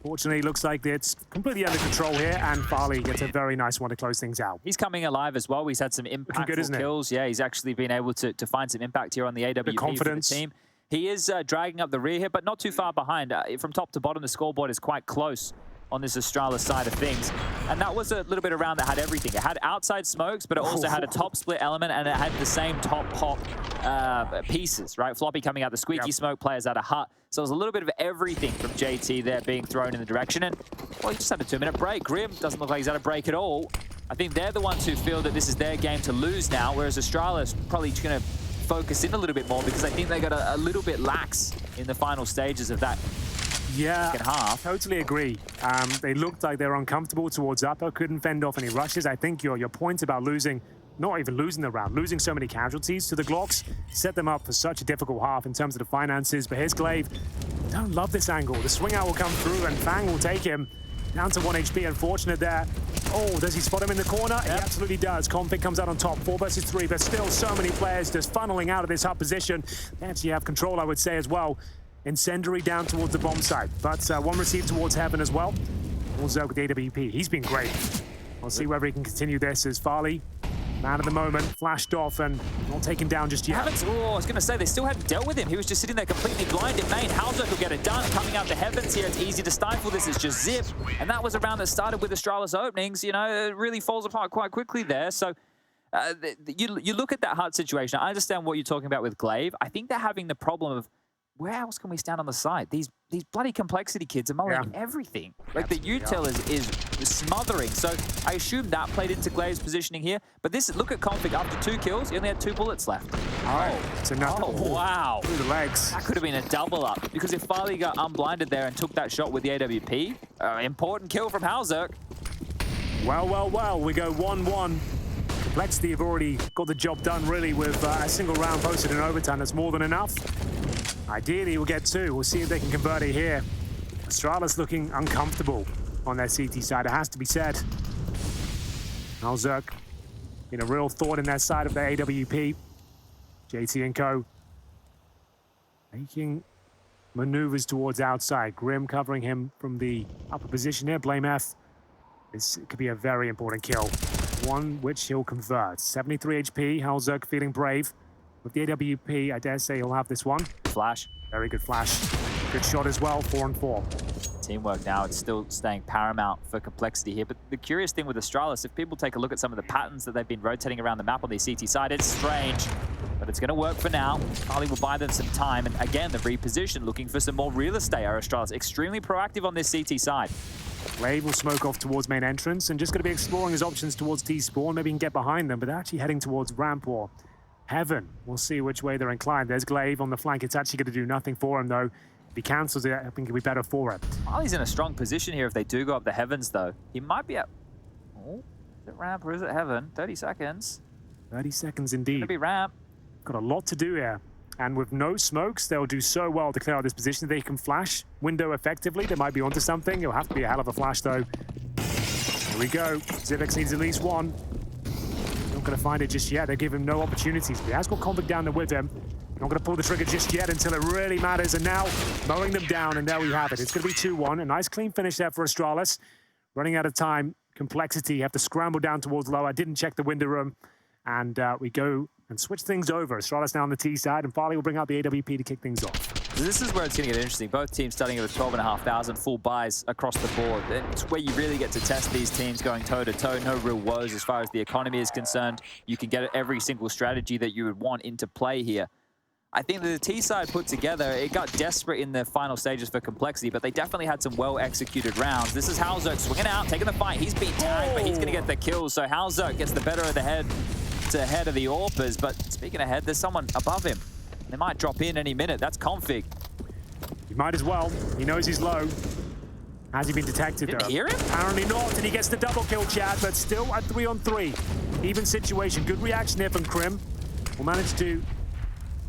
S1: Fortunately, looks like it's completely under control here, and Farley gets a very nice one to close things out.
S2: He's coming alive as well. He's had some impactful kills. Yeah, he's actually been able to find some impact here on the AWP for the team. He is dragging up the rear here, but not too far behind. From top to bottom, the scoreboard is quite close on this Astralis side of things. And that was a little bit of round that had everything. It had outside smokes, but it also had a top split element, and it had the same top pop pieces, right? Floppy coming out the squeaky smoke, players out of hut. So it was a little bit of everything from JT there being thrown in the direction. And, well, he just had a 2-minute break. Grim doesn't look like he's had a break at all. I think they're the ones who feel that this is their game to lose now, whereas Astralis probably going to focus in a little bit more because I think they got a little bit lax in the final stages of that second half.
S1: Totally agree. They looked like they were uncomfortable towards upper, couldn't fend off any rushes. I think your point about losing, not even losing the round, losing so many casualties to the Glocks set them up for such a difficult half in terms of the finances. But here's Glaive. Don't love this angle. The swing out will come through and Fang will take him down to 1 HP. Unfortunate there. Oh, does he spot him in the corner? He absolutely does. Config comes out on top, 4 versus 3, but still so many players just funneling out of this hut position. They actually have control, I would say, as well. Incendiary down towards the bomb site, but one received towards heaven as well. Also with the AWP, he's been great. We'll see whether he can continue this as Farley, man of the moment, flashed off and not taken down just yet.
S2: Oh, I was going to say, they still hadn't dealt with him. He was just sitting there completely blind in main. Halzerk will get it done. Coming out the heavens here, it's easy to stifle this. It's just zip. And that was a round that started with Astralis openings. You know, it really falls apart quite quickly there. So you look at that hard situation. I understand what you're talking about with Glaive. I think they're having the problem of, where else can we stand on the side? These bloody complexity kids are mulling everything. Like the util is smothering. So I assume that played into Glaive's positioning here. But this, look at Config, after 2 kills, he only had 2 bullets left. Oh,
S1: it's enough.
S2: Oh, wow.
S1: Through the legs.
S2: That could have been a double up. Because if Farley got unblinded there and took that shot with the AWP, important kill from Halzerk.
S1: Well, well, well, we go 1-1. Complexity have already got the job done, really, with a single round posted in overtime. That's more than enough. Ideally, we'll get 2. We'll see if they can convert it here. Astralis looking uncomfortable on their CT side, it has to be said. Halzerk in a real thought in their side of their AWP. JT and co. making maneuvers towards outside. Grim covering him from the upper position here. Blame F. This could be a very important kill. One which he'll convert. 73 HP, Halzerk feeling brave. With the AWP, I dare say he'll have this one.
S2: Flash.
S1: Very good flash. Good shot as well, 4-4.
S2: Teamwork now, it's still staying paramount for complexity here. But the curious thing with Astralis, if people take a look at some of the patterns that they've been rotating around the map on the CT side, it's strange, but it's going to work for now. Farley will buy them some time. And again, the reposition, looking for some more real estate. Astralis extremely proactive on this CT side.
S1: Glaive will smoke off towards main entrance and just going to be exploring his options towards T-spawn. Maybe he can get behind them, but they're actually heading towards ramp or heaven. We'll see which way they're inclined. There's Glaive on the flank. It's actually going to do nothing for him, though. If he cancels it, I think it'll be better for him.
S2: Farley's in a strong position here if they do go up the heavens, though. He might be at... Oh, is it ramp or is it heaven? 30 seconds.
S1: 30 seconds indeed.
S2: It's going to be ramp.
S1: Got a lot to do here. And with no smokes, they'll do so well to clear out this position. They can flash window effectively. They might be onto something. It'll have to be a hell of a flash, though. Here we go. Zivix needs at least one. Not going to find it just yet. They give him no opportunities. But he has got Config down there with him. Not going to pull the trigger just yet until it really matters. And now mowing them down, and there we have it. It's going to be 2-1. A nice clean finish there for Astralis. Running out of time. Complexity have to scramble down towards lower. Didn't check the window room. And we go and switch things over. Astralis now on the T side, and Farley will bring out the AWP to kick things off.
S2: This is where it's going to get interesting. Both teams starting with 12,500 full buys across the board. It's where you really get to test these teams going toe-to-toe. No real woes as far as the economy is concerned. You can get every single strategy that you would want into play here. I think that the T side put together, it got desperate in the final stages for complexity, but they definitely had some well-executed rounds. This is Halzerk swinging out, taking the fight. He's being tagged, but he's going to get the kills. So Halzerk gets the better of the head to head of the AWPers. But speaking of head, there's someone above him. They might drop in any minute. That's Config.
S1: He might as well. He knows he's low. Has he been detected,
S2: Didn't
S1: though?
S2: hear him?
S1: Apparently not, and he gets the double kill, Chad, but still at 3-on-3. Even situation. Good reaction here from Krim. Will manage to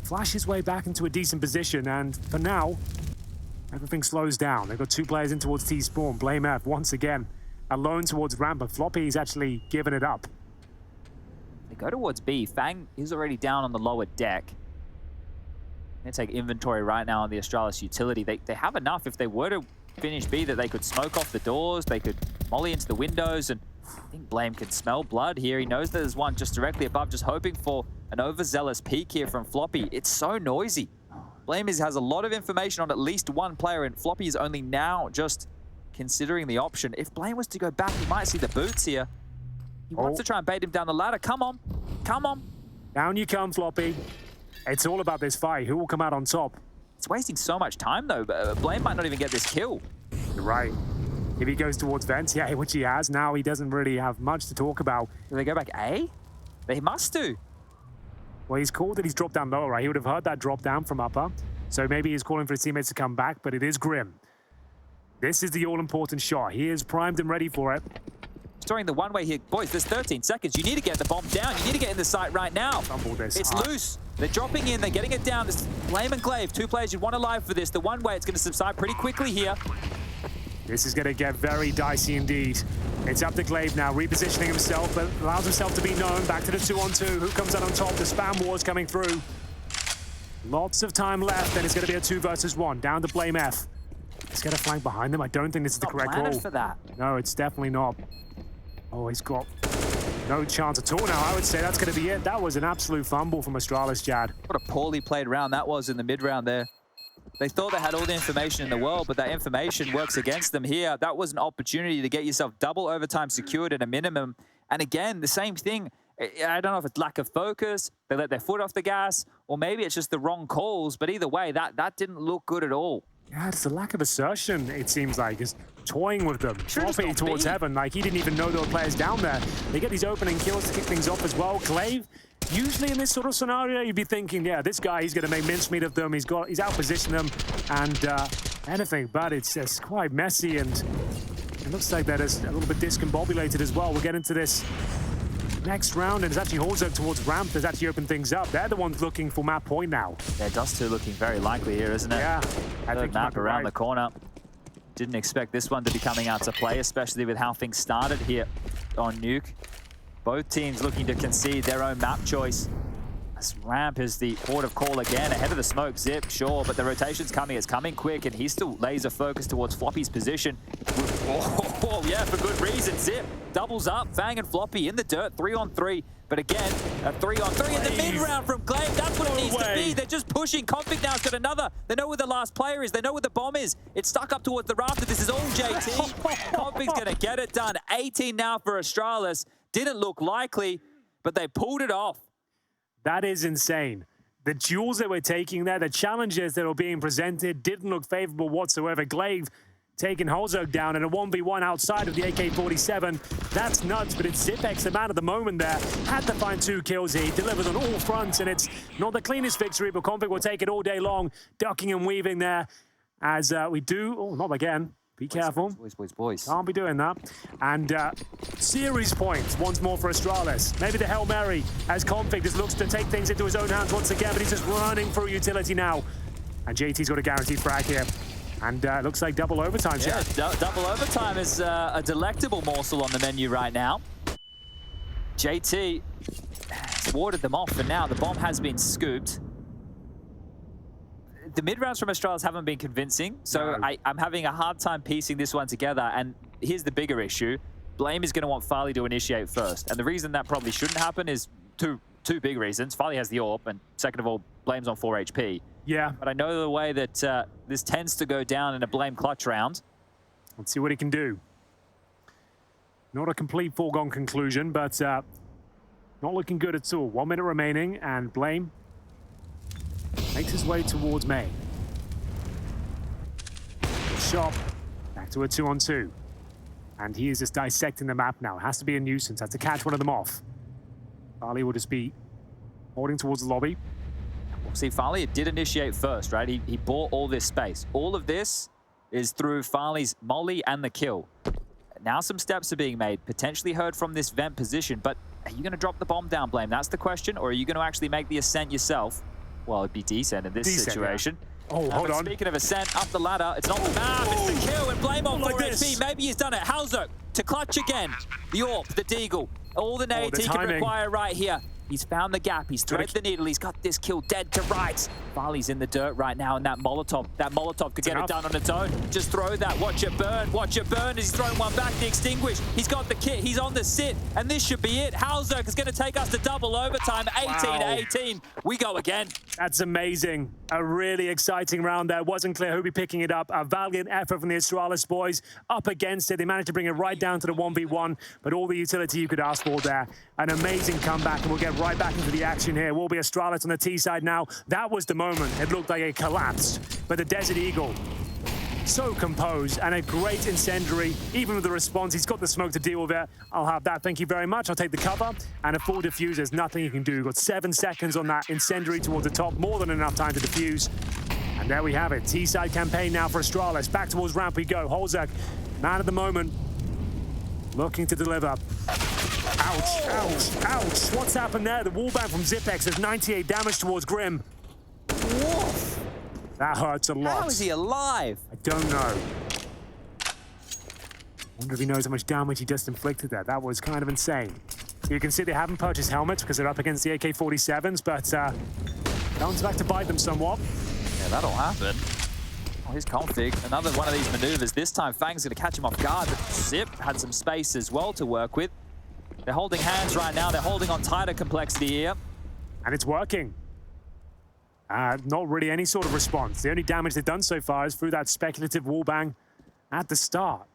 S1: flash his way back into a decent position, and for now, everything slows down. They've got 2 players in towards T-spawn. Blame F once again alone towards ramp, but Floppy's actually given it up.
S2: They go towards B. Fang is already down on the lower deck. They take inventory right now on the Astralis utility. They have enough if they were to finish B that they could smoke off the doors, they could molly into the windows, and I think Blame can smell blood here. He knows there's one just directly above, just hoping for an overzealous peek here from Floppy. It's so noisy. Blame has a lot of information on at least one player, and Floppy is only now just considering the option. If Blame was to go back, he might see the boots here. He wants to try and bait him down the ladder. Come on. Come on.
S1: Down you come, Floppy. It's all about this fight. Who will come out on top?
S2: It's wasting so much time, though. Blame might not even get this kill.
S1: You're right. If he goes towards vents, yeah, which he has, now he doesn't really have much to talk about.
S2: Do they go back A? They must do.
S1: Well, he's called that he's dropped down lower, right? He would have heard that drop down from upper. So maybe he's calling for his teammates to come back, but it is Grim. This is the all-important shot. He is primed and ready for it.
S2: Storing the one-way here. Boys, there's 13 seconds. You need to get the bomb down. You need to get in the site right now. It's loose. They're dropping in. They're getting it down. It's Blame and Glaive, 2 players you'd want alive for this. The one-way, it's going to subside pretty quickly here.
S1: This is going to get very dicey indeed. It's up to Glaive now, repositioning himself, but allows himself to be known. Back to the 2-on-2. Who comes out on top? The spam war's coming through. Lots of time left, and it's going to be a 2 versus 1. Down to Blame F. He's got a flank behind them. I don't think this is the correct call.
S2: For that.
S1: No, it's definitely not. Oh, he's got no chance at all now. I would say that's going to be it. That was an absolute fumble from Astralis, Jad.
S2: What a poorly played round that was in the mid-round there. They thought they had all the information in the world, but that information works against them here. That was an opportunity to get yourself double overtime secured at a minimum. And again, the same thing. I don't know if it's lack of focus, they let their foot off the gas, or maybe it's just the wrong calls. But either way, that didn't look good at all.
S1: Yeah, it's a lack of assertion, it seems like. He's toying with them, dropping towards heaven. Like, he didn't even know there were players down there. They get these opening kills to kick things off as well. Glaive, usually in this sort of scenario, you'd be thinking, yeah, this guy, he's going to make mincemeat of them. He's outpositioned them and anything. But it's just quite messy, and it looks like that is a little bit discombobulated as well. We'll get into this next round, and it's actually Horzuk towards ramp that's actually opened things up. They're the ones looking for map point now.
S2: Yeah, Dust2 looking very likely here, isn't it?
S1: Yeah. I think
S2: map around the corner. Didn't expect this one to be coming out to play, especially with how things started here on Nuke. Both teams looking to concede their own map choice. This ramp is the port of call again, ahead of the smoke. Zip, sure, but the rotation's coming. It's coming quick, and he's still laser focused towards Floppy's position. Oh, yeah, for good reason. Zip doubles up, Fang and Floppy in the dirt, 3-on-3. But again, a 3-on-3 in the mid-round from Glaive. That's what it needs to be. They're just pushing. Config now's got another. They know where the last player is. They know where the bomb is. It's stuck up towards the rafter. This is all JT. Config's going to get it done. 18 now for Astralis. Didn't look likely, but they pulled it off.
S1: That is insane. The duels that we're taking there, the challenges that are being presented didn't look favorable whatsoever. Glaive taking Horzuk down in a 1v1 outside of the AK-47. That's nuts, but it's Zipex, the man of the moment there. Had to find 2 kills here. He delivers on all fronts, and it's not the cleanest victory, but Config will take it all day long, ducking and weaving there as we do. Oh, not again. Be careful.
S2: Boys.
S1: Can't be doing that. And series points once more for Astralis. Maybe the Hail Mary as Config just looks to take things into his own hands once again, but he's just running through utility now. And JT's got a guaranteed frag here. And it looks like double overtime.
S2: Yeah, double overtime is a delectable morsel on the menu right now. JT has warded them off, and now the bomb has been scooped. The mid-rounds from Astralis haven't been convincing, so no. I'm having a hard time piecing this one together. And here's the bigger issue. Blame is going to want Farley to initiate first. And the reason that probably shouldn't happen is two big reasons. Farley has the AWP, and second of all, Blame's on 4 HP.
S1: Yeah.
S2: But I know the way that this tends to go down in a Blame clutch round.
S1: Let's see what he can do. Not a complete foregone conclusion, but not looking good at all. 1 minute remaining, and Blame makes his way towards May. Shot, back to a 2-on-2. And he is just dissecting the map now. It has to be a nuisance, has to catch one of them off. Farley will just be holding towards the lobby.
S2: Well, see, Farley did initiate first, right? He bought all this space. All of this is through Farley's molly and the kill. Now some steps are being made, potentially heard from this vent position, but are you going to drop the bomb down, Blame? That's the question, or are you going to actually make the ascent yourself? Well, it'd be descent in this situation.
S1: Yeah. Oh, hold on.
S2: Speaking of ascent, up the ladder, it's not the map, it's the kill, and Blame on 4 HP. Maybe he's done it. Horzuk to clutch again. The AWP, the Deagle, all the nades he can require right here. He's found the gap, he's threaded the needle, he's got this kill dead to rights. Farley's in the dirt right now, and that Molotov could get it done on its own. Just throw that, watch it burn as he's throwing one back to extinguish. He's got the kit, he's on the sit, and this should be it. Horzuk is gonna take us to double overtime, 18-18. We go again.
S1: That's amazing. A really exciting round there. Wasn't clear who'd be picking it up. A valiant effort from the Astralis boys up against it. They managed to bring it right down to the 1v1, but all the utility you could ask for there. An amazing comeback, and we'll get right back into the action here. Will be Astralis on the T side now. That was the moment. It looked like it collapsed, but the Desert Eagle, so composed, and a great incendiary. Even with the response, he's got the smoke to deal with it. I'll have that, thank you very much. I'll take the cover, and a full defuse. There's nothing you can do. You've got 7 seconds on that incendiary towards the top, more than enough time to defuse. And there we have it. T-side campaign now for Astralis. Back towards ramp we go. Horzuk, man of the moment, looking to deliver. Ouch, ouch, ouch. What's happened there? The wallbang from Zipex has 98 damage towards Grim.
S2: Woof.
S1: That hurts a lot.
S2: How is he alive?
S1: I don't know. Wonder if he knows how much damage he just inflicted there. That was kind of insane. So you can see they haven't purchased helmets because they're up against the AK-47s, but Comes back to bite them somewhat.
S2: Yeah, that'll happen. Oh, his config. Another one of these maneuvers. This time, Fang's going to catch him off guard. But Zip had some space as well to work with. They're holding hands right now. They're holding on tighter complexity here.
S1: And it's working. Not really any sort of response. The only damage they've done so far is through that speculative wallbang at the start.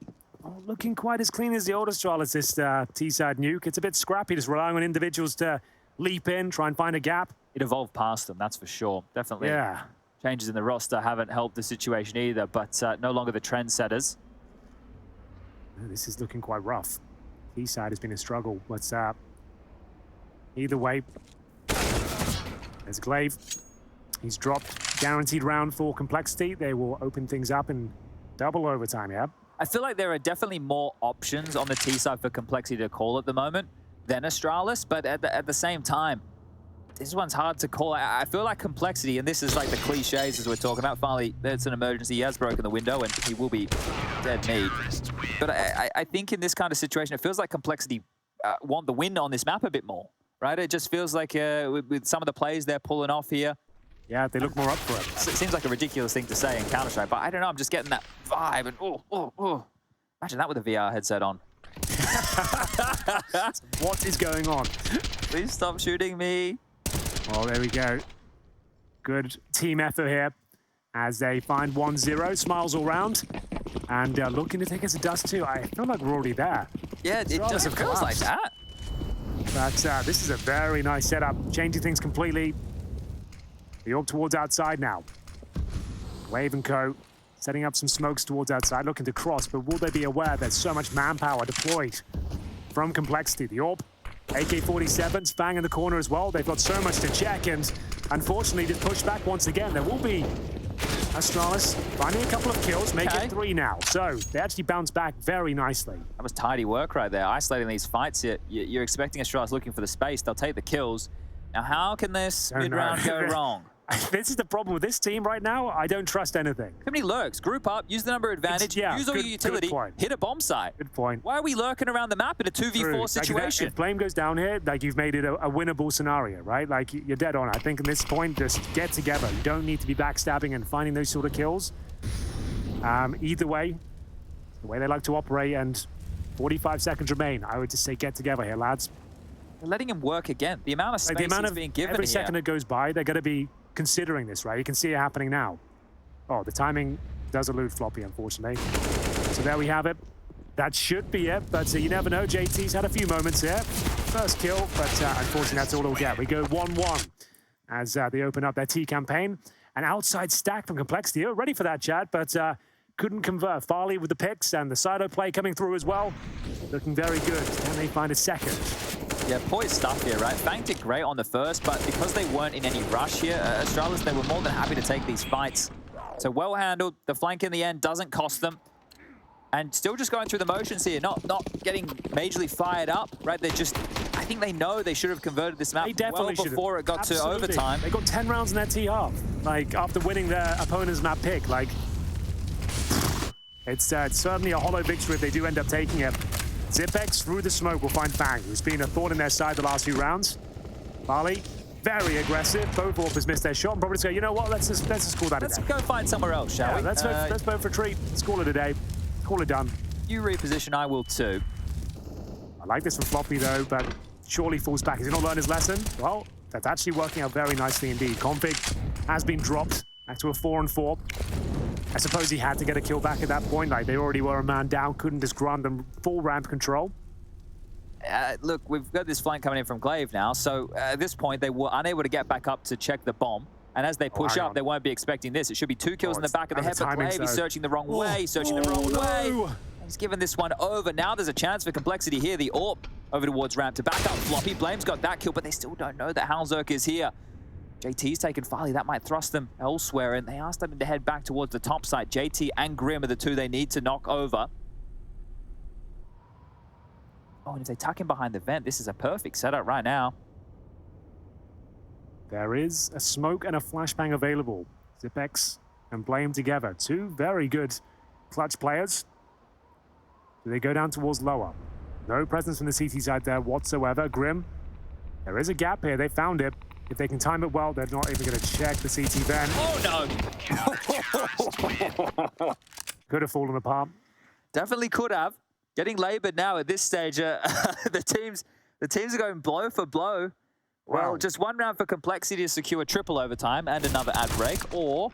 S1: Oh, looking quite as clean as the old Astralis, this T-side nuke. It's a bit scrappy, just relying on individuals to leap in, try and find a gap.
S2: It evolved past them, that's for sure. Definitely.
S1: Yeah.
S2: Changes in the roster haven't helped the situation either, but no longer the trendsetters.
S1: This is looking quite rough. T-side has been a struggle. But either way, there's Glaive. He's dropped guaranteed round for complexity. They will open things up in double overtime, yeah?
S2: I feel like there are definitely more options on the T side for complexity to call at the moment than Astralis, but at the same time, this one's hard to call. I feel like complexity, and this is like the cliches as we're talking about. Finally, it's an emergency. He has broken the window, and he will be dead meat. But I think in this kind of situation, it feels like complexity want the win on this map a bit more, right? It just feels like with some of the plays they're pulling off here,
S1: yeah, they look more up for it.
S2: It seems like a ridiculous thing to say in Counter-Strike, but I don't know, I'm just getting that vibe, and oh. Imagine that with a VR headset on.
S1: What is going on?
S2: Please stop shooting me.
S1: Well, there we go. Good team effort here as they find 1-0, smiles all round, and looking to take us a dust too. I feel like we're already there.
S2: Yeah, it just feels like that.
S1: But this is a very nice setup, changing things completely. The orb towards outside now. Wave and Co. setting up some smokes towards outside, looking to cross, but will they be aware there's so much manpower deployed from complexity? The orb, AK-47s, Fang in the corner as well. They've got so much to check, and unfortunately just push back once again. There will be Astralis finding a couple of kills, make it 3 now. So they actually bounce back very nicely.
S2: That was tidy work right there, isolating these fights here. You're expecting Astralis looking for the space. They'll take the kills. Now, how can this mid-round go wrong?
S1: This is the problem with this team right now. I don't trust anything.
S2: Too many lurks. Group up, use the number advantage, use all your utility, hit a bomb site.
S1: Good point.
S2: Why are we lurking around the map in a 2v4 situation?
S1: If Flame goes down here, like you've made it a winnable scenario, right? Like you're dead on. I think at this point, just get together. You don't need to be backstabbing and finding those sort of kills. Either way, the way they like to operate, and 45 seconds remain. I would just say get together here, lads.
S2: They're letting him work again. The amount of space he's being given
S1: every second that goes by, they're going to be considering this, right? You can see it happening now. Oh, the timing does elude Floppy, unfortunately. So there we have it. That should be it, but you never know. JT's had a few moments here. First kill, but unfortunately, that's all he'll get. We go 1-1 as they open up their T campaign. An outside stack from Complexity. Ready for that, Chad, but couldn't convert. Farley with the picks and the Sido play coming through as well. Looking very good. Can they find a second?
S2: Yeah, poised stuff here, right? Fang did great on the first, but because they weren't in any rush here, Astralis, they were more than happy to take these fights. So well handled. The flank in the end doesn't cost them. And still just going through the motions here, not getting majorly fired up, right? They're just, I think they know they should have converted this map well before it got to overtime.
S1: They got 10 rounds in their T half, like after winning their opponent's map pick. Like, it's certainly a hollow victory if they do end up taking it. Zipex through the smoke will find Fang, who's been a thorn in their side the last few rounds. Farley, very aggressive. Both Orpers missed their shot and probably say, you know what, let's just call that a day.
S2: Let's go find somewhere else, shall we?
S1: Let's vote for retreat. Let's call it a day. Call it done.
S2: You reposition, I will too.
S1: I like this from Floppy though, but surely falls back. Has he not learned his lesson? Well, that's actually working out very nicely indeed. Config has been dropped back to a 4-on-4. I suppose he had to get a kill back at that point. Like, they already were a man down, couldn't just grant them full ramp control.
S2: Look, we've got this flank coming in from Glaive now, so at this point, they were unable to get back up to check the bomb. And as they push up, they won't be expecting this. It should be 2 kills in the back of the head, but Glaive is searching the wrong way, way. He's given this one over. Now there's a chance for Complexity here. The AWP over towards ramp to back up Floppy. Blame's got that kill, but they still don't know that Halzerk is here. JT's taken Farley. That might thrust them elsewhere, and they are starting to head back towards the top side. JT and Grim are the two they need to knock over. Oh, and if they tuck him behind the vent, this is a perfect setup right now.
S1: There is a smoke and a flashbang available. Zipex and Blame together. 2 very good clutch players. Do they go down towards lower? No presence from the CT side there whatsoever. Grim, there is a gap here. They found it. If they can time it well, they're not even going to check the CT then.
S2: Oh, no.
S1: Could have fallen apart.
S2: Definitely could have. Getting labored now at this stage. The teams are going blow for blow. Well,
S1: Wow.
S2: just one round for Complexity to secure triple overtime and another ad break, or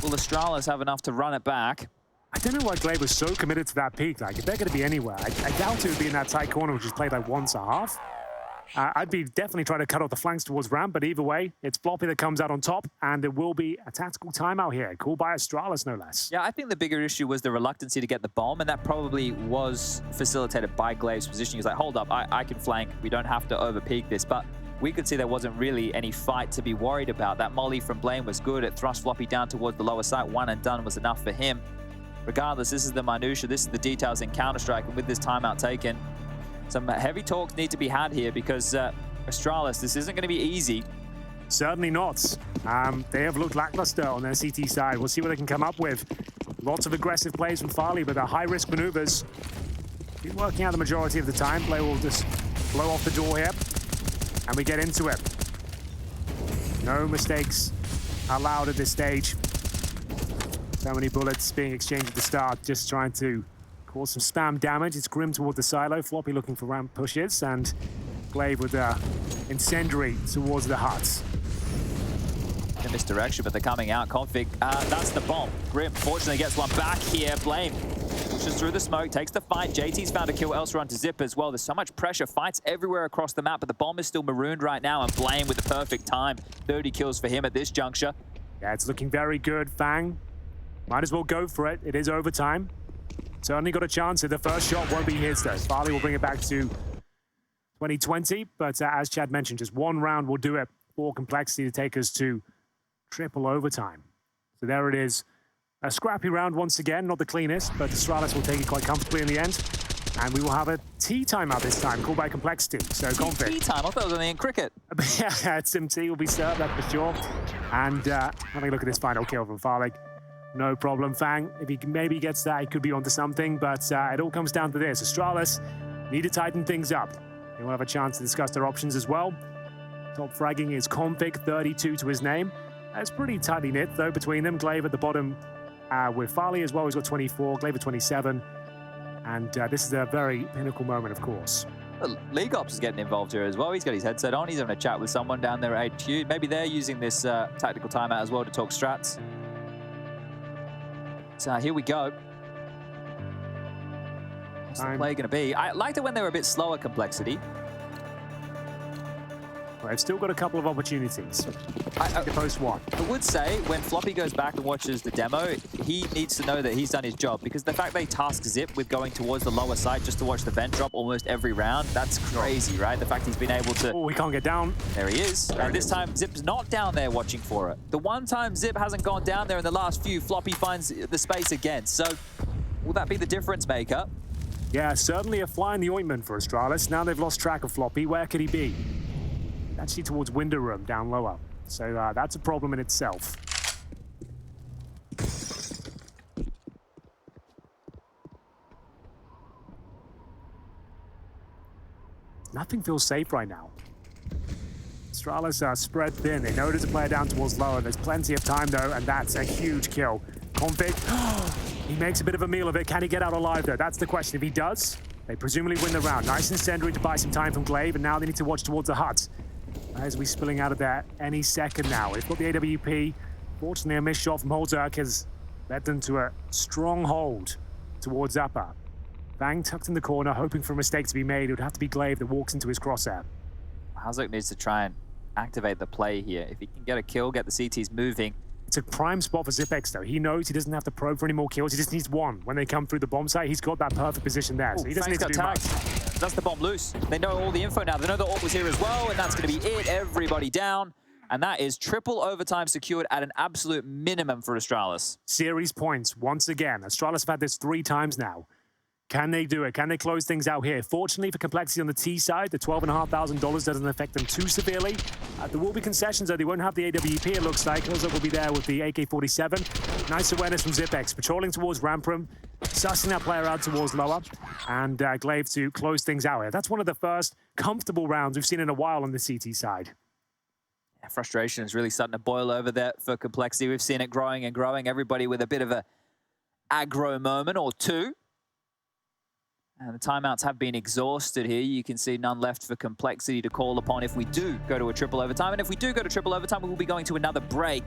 S2: will Astralis have enough to run it back?
S1: I don't know why Glade was so committed to that peak. Like, if they're going to be anywhere, I doubt it would be in that tight corner, which is played like once a half. I'd be definitely trying to cut off the flanks towards ramp, but either way, it's Floppy that comes out on top, and there will be a tactical timeout here, called by Astralis, no less.
S2: Yeah, I think the bigger issue was the reluctancy to get the bomb, and that probably was facilitated by Glave's position. He's like, hold up, I can flank. We don't have to over-peak this, but we could see there wasn't really any fight to be worried about. That molly from Blame was good. It thrust Floppy down towards the lower side. One and done was enough for him. Regardless, this is the minutia, this is the details in Counter-Strike, and with this timeout taken, some heavy talks need to be had here because Astralis, this isn't going to be easy.
S1: Certainly not. They have looked lackluster on their CT side. We'll see what they can come up with. Lots of aggressive plays from Farley, but they're high-risk maneuvers. Been working out the majority of the time. Play will just blow off the door here, and we get into it. No mistakes allowed at this stage. So many bullets being exchanged at the start, just trying to cause some spam damage. It's Grim toward the silo. Floppy looking for ramp pushes, and Glaive with incendiary towards the huts.
S2: In a misdirection, but they're coming out. Config, that's the bomb. Grim fortunately gets one back here. Blame pushes through the smoke, takes the fight. JT's found a kill elsewhere onto Zip as well. There's so much pressure. Fights everywhere across the map, but the bomb is still marooned right now, and Blame with the perfect time. 30 kills for him at this juncture.
S1: Yeah, it's looking very good. Fang, might as well go for it. It is overtime. Certainly got a chance. The first shot won't be his, though. Farley will bring it back to 2020, but as Chad mentioned, just one round will do it for Complexity to take us to triple overtime. So there it is. A scrappy round once again, not the cleanest, but Astralis will take it quite comfortably in the end. And we will have a tea timeout this time, called by Complexity. So Config.
S2: Tea time? I thought it was only in cricket.
S1: Yeah, some tea will be served, that's for sure. And having a look at this final kill from Farley. No problem, Fang. If he maybe gets that, he could be onto something, but it all comes down to this. Astralis need to tighten things up. They will have a chance to discuss their options as well. Top fragging is Config, 32 to his name. It's pretty tightly knit, though, between them. Glaive at the bottom with Farley as well. He's got 24, Glaive at 27. And this is a very pinnacle moment, of course.
S2: Well, League Ops is getting involved here as well. He's got his headset on. He's having a chat with someone down there at HQ. Maybe they're using this tactical timeout as well to talk strats. So here we go. What's the play going to be? I liked it when they were a bit slower, Complexity.
S1: Well, they've still got a couple of opportunities. I post one.
S2: I would say when Floppy goes back and watches the demo, he needs to know that he's done his job, because the fact they task Zip with going towards the lower side just to watch the vent drop almost every round, that's crazy, right? The fact he's been able to...
S1: Oh, he can't get down.
S2: There he is. And this time, Zip's not down there watching for it. The one time Zip hasn't gone down there in the last few, Floppy finds the space again. So, will that be the difference maker?
S1: Yeah, certainly a fly in the ointment for Astralis. Now they've lost track of Floppy. Where could he be? Actually towards window room, down lower. So that's a problem in itself. Nothing feels safe right now. Astralis are spread thin. They know there's a player down towards lower. There's plenty of time, though, and that's a huge kill. Config, he makes a bit of a meal of it. Can he get out alive, though? That's the question. If he does, they presumably win the round. Nice incendiary to buy some time from Glaive, and now they need to watch towards the hut. As we spilling out of there any second now. They've got the AWP. Fortunately, a missed shot from Holzerk has led them to a strong hold towards upper. Bang tucked in the corner, hoping for a mistake to be made. It would have to be Glaive that walks into his crosshair.
S2: Holzerk needs to try and activate the play here. If he can get a kill, get the CTs moving.
S1: It's a prime spot for Zipex, though. He knows he doesn't have to probe for any more kills. He just needs one. When they come through the bomb site, he's got that perfect position there. So he doesn't need to do much.
S2: That's the bomb loose. They know all the info now. They know the AWP was here as well, and that's going to be it. Everybody down. And that is triple overtime secured at an absolute minimum for Astralis.
S1: Series points once again. Astralis have had this 3 times now. Can they do it? Can they close things out here? Fortunately for Complexity on the T side, the $12,500 doesn't affect them too severely. There will be concessions, though. They won't have the AWP, it looks like. Holzerk will be there with the AK-47. Nice awareness from Zipex, patrolling towards ramp room, sussing that player out towards lower, and Glaive to close things out here. That's one of the first comfortable rounds we've seen in a while on the CT side.
S2: Yeah, frustration is really starting to boil over there for Complexity. We've seen it growing and growing. Everybody with a bit of a aggro moment or two. And the timeouts have been exhausted here. You can see none left for Complexity to call upon if we do go to a triple overtime. And if we do go to triple overtime, we will be going to another break.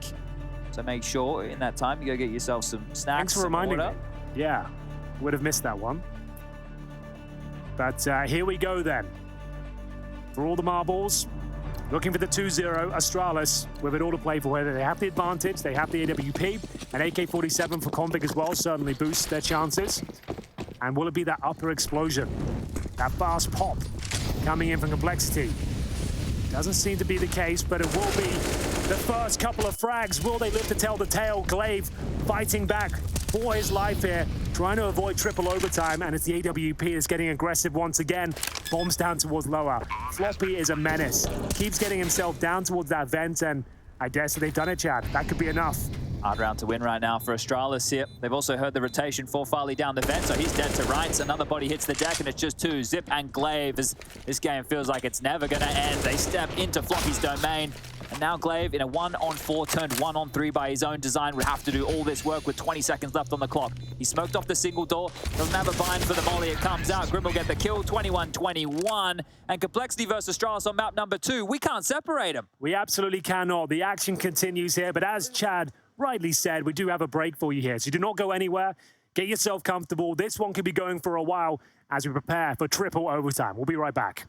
S2: So make sure in that time you go get yourself some snacks.
S1: Thanks for reminding me. Yeah, would have missed that one. But here we go then. For all the marbles, looking for the 2-0, Astralis with it all to play for. Whether they have the advantage, they have the AWP, and AK-47 for Config as well certainly boosts their chances. And will it be that upper explosion? That fast pop coming in from Complexity? Doesn't seem to be the case, but it will be the first couple of frags. Will they live to tell the tale? Glaive fighting back for his life here, trying to avoid triple overtime, and it's the AWP that's getting aggressive once again. Bombs down towards lower. Floppy is a menace. Keeps getting himself down towards that vent, and I dare say they've done it, Chad. That could be enough.
S2: Hard round to win right now for Astralis here. They've also heard the rotation for Farley down the vent, so he's dead to rights. Another body hits the deck, and it's just two. Zip and Glaive, as this game feels like it's never going to end. They step into Floppy's domain, and now Glaive in a 1-on-4 turned 1-on-3 by his own design would have to do all this work with 20 seconds left on the clock. He smoked off the single door. Doesn't have a bind for the molly. It comes out. Grim will get the kill, 21-21. And Complexity versus Astralis on map number 2. We can't separate them.
S1: We absolutely cannot. The action continues here, but as Chad rightly said, we do have a break for you here. So do not go anywhere. Get yourself comfortable. This one could be going for a while as we prepare for triple overtime. We'll be right back.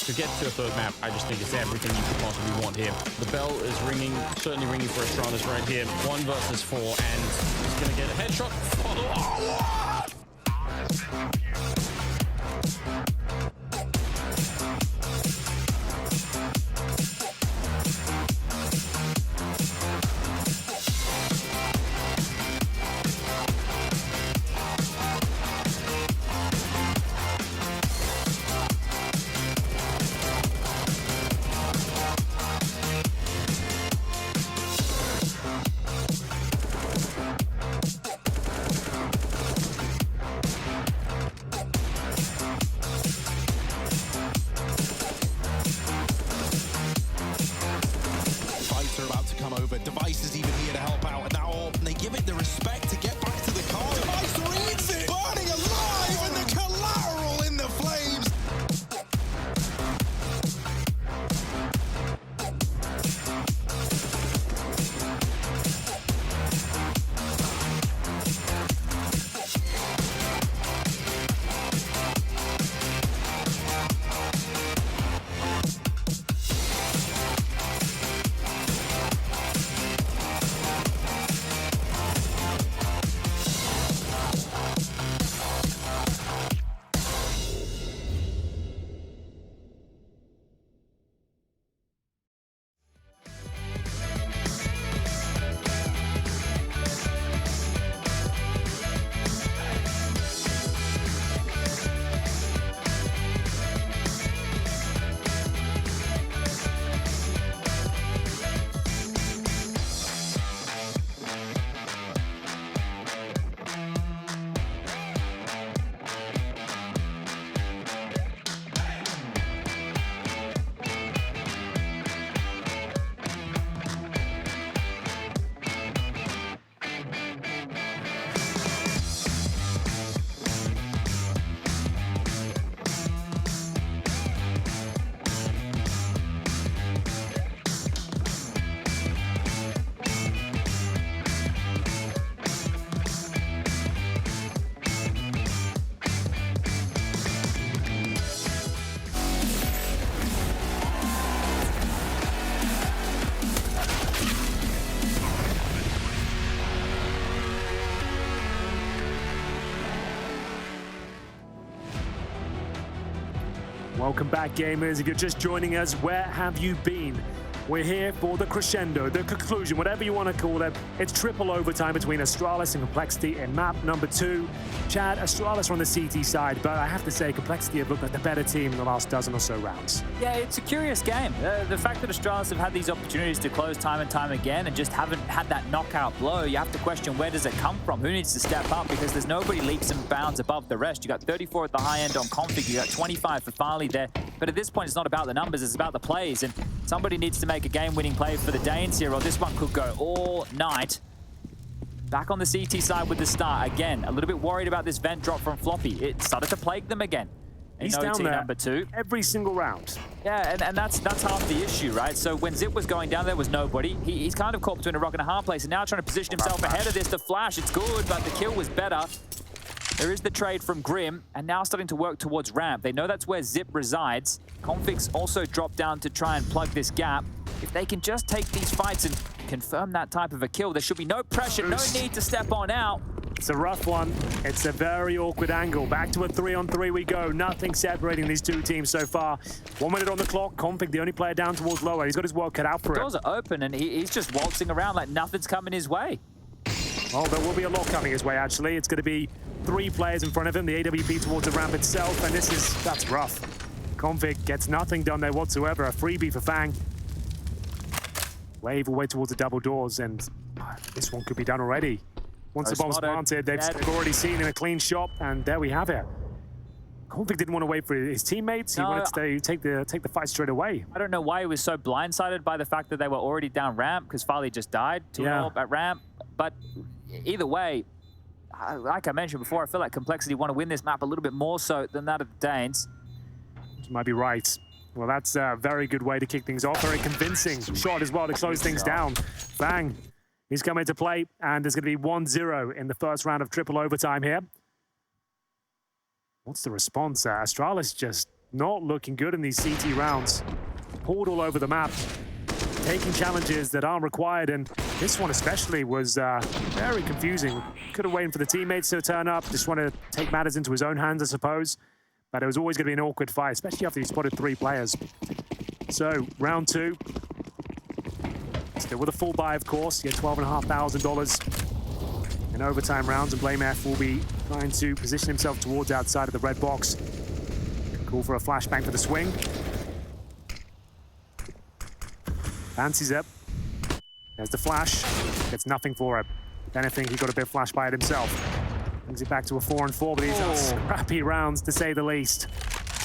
S10: To get to a third map, I just think it's everything you could possibly want here. The bell is ringing, certainly ringing for Astralis right here. 1 versus 4, and he's going to get a headshot.
S1: Welcome back, gamers. If you're just joining us, where have you been? We're here for the crescendo, the conclusion, whatever you want to call it. It's triple overtime between Astralis and Complexity in map number 2. Chad, Astralis are on the CT side, but I have to say Complexity have looked like the better team in the last dozen or so rounds.
S2: Yeah, it's a curious game. The fact that Astralis have had these opportunities to close time and time again and just haven't had that knockout blow, you have to question where does it come from? Who needs to step up? Because there's nobody leaps and bounds above the rest. You got 34 at the high end on Config, you got 25 for Farley there. But at this point, it's not about the numbers, it's about the plays. And somebody needs to make a game-winning play for the Danes here, or this one could go all night. Back on the CT side with the start again. A little bit worried about this vent drop from Floppy. It started to plague them again.
S1: He's down there number 2 every single round.
S2: Yeah, and that's half the issue, right? So when Zip was going down, there was nobody. He's kind of caught between a rock and a hard place, and now trying to position himself ahead of this. The flash, it's good, but the kill was better. There is the trade from Grim, and now starting to work towards ramp. They know that's where Zip resides. Config's also dropped down to try and plug this gap. If they can just take these fights and confirm that type of a kill, there should be no pressure, no need to step on out.
S1: It's a rough one. It's a very awkward angle. Back to a 3-on-3 we go. Nothing separating these two teams so far. 1 minute on the clock. Config, the only player down towards lower. He's got his work cut out for him.
S2: The doors are open, and he's just waltzing around like nothing's coming his way.
S1: Well, there will be a lot coming his way, actually. It's going to be 3 players in front of him, the AWP towards the ramp itself, and that's rough. Config gets nothing done there whatsoever. A freebie for Fang. Wave away towards the double doors, and this one could be done already. Once the bomb's planted, they've already seen in a clean shot, and there we have it. Config didn't want to wait for his teammates. He wanted to take the fight straight away.
S2: I don't know why he was so blindsided by the fact that they were already down ramp, because Farley just died 2-0 at ramp. But either way, like I mentioned before, I feel like Complexity want to win this map a little bit more so than that of the Danes.
S1: You might be right. Well, that's a very good way to kick things off. Very convincing shot as well to close things down. Bang. He's coming into play, and there's going to be 1-0 in the first round of triple overtime here. What's the response? Astralis just not looking good in these CT rounds. Pulled all over the map, taking challenges that aren't required, and this one especially was very confusing. Could have waited for the teammates to turn up, just want to take matters into his own hands, I suppose. But it was always going to be an awkward fight, especially after he spotted 3 players. So, round 2. Still with a full buy, of course. You get $12,500 in overtime rounds, and Blame F will be trying to position himself towards outside of the red box. Call for a flashbang for the swing. Fancies up. There's the flash. Gets nothing for it. If anything, he got a bit flash by it himself. Brings it back to a 4-on-4, but these are scrappy rounds, to say the least.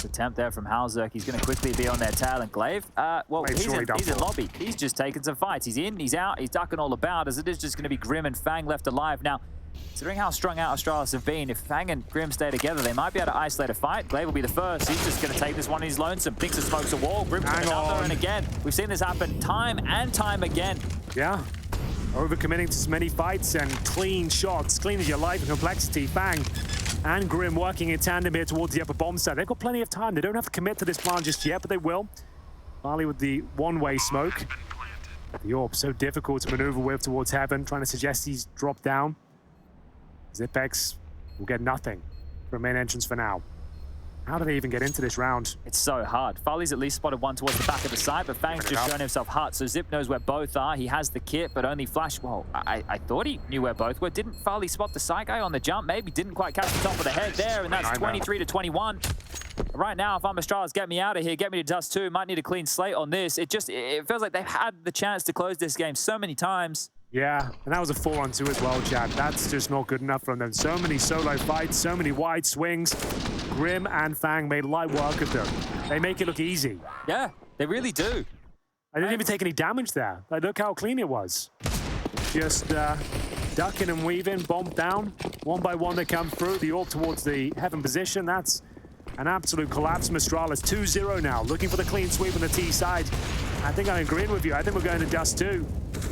S2: Attempt there from Halzerk. He's going to quickly be on their tail, and Glaive, well, he's in lobby. He's just taking some fights. He's in, he's out, he's ducking all about, as it is just going to be Grim and Fang left alive. Now, considering how strung out Astralis have been, if Fang and Grim stay together, they might be able to isolate a fight. Glaive will be the first. He's just going to take this one. He's lonesome. Thinks it smokes a wall. Grim's got another, and again, we've seen this happen time and time again.
S1: Yeah. Overcommitting to so many fights and clean shots. Clean as your life and Complexity. Fang and Grim working in tandem here towards the upper bomb site. They've got plenty of time. They don't have to commit to this plan just yet, but they will. Farley with the one-way smoke. The orb so difficult to maneuver with towards heaven, trying to suggest he's dropped down. Zipex will get nothing from main entrance for now. How do they even get into this round?
S2: It's so hard. Farley's at least spotted one towards the back of the side, but Fang's just shown himself hot, so Zip knows where both are. He has the kit, but only Flash. Well, I thought he knew where both were. Didn't Farley spot the side guy on the jump? Maybe didn't quite catch the top of the head there, and that's 23-21. Right now, if I'm Astralis, get me out of here, get me to dust 2. Might need a clean slate on this. It feels like they've had the chance to close this game so many times.
S1: Yeah, and that was a 4-on-2 as well, Chad. That's just not good enough from them. So many solo fights, so many wide swings. Grim and Fang made light work of them. They make it look easy.
S2: Yeah, they really do.
S1: I didn't even take any damage there. Like, look how clean it was. Just ducking and weaving, bomb down. One by one they come through. The orb towards the heaven position. That's an absolute collapse from Astralis. 2-0 now, looking for the clean sweep on the T side. I think I'm agreeing with you. I think we're going to dust 2.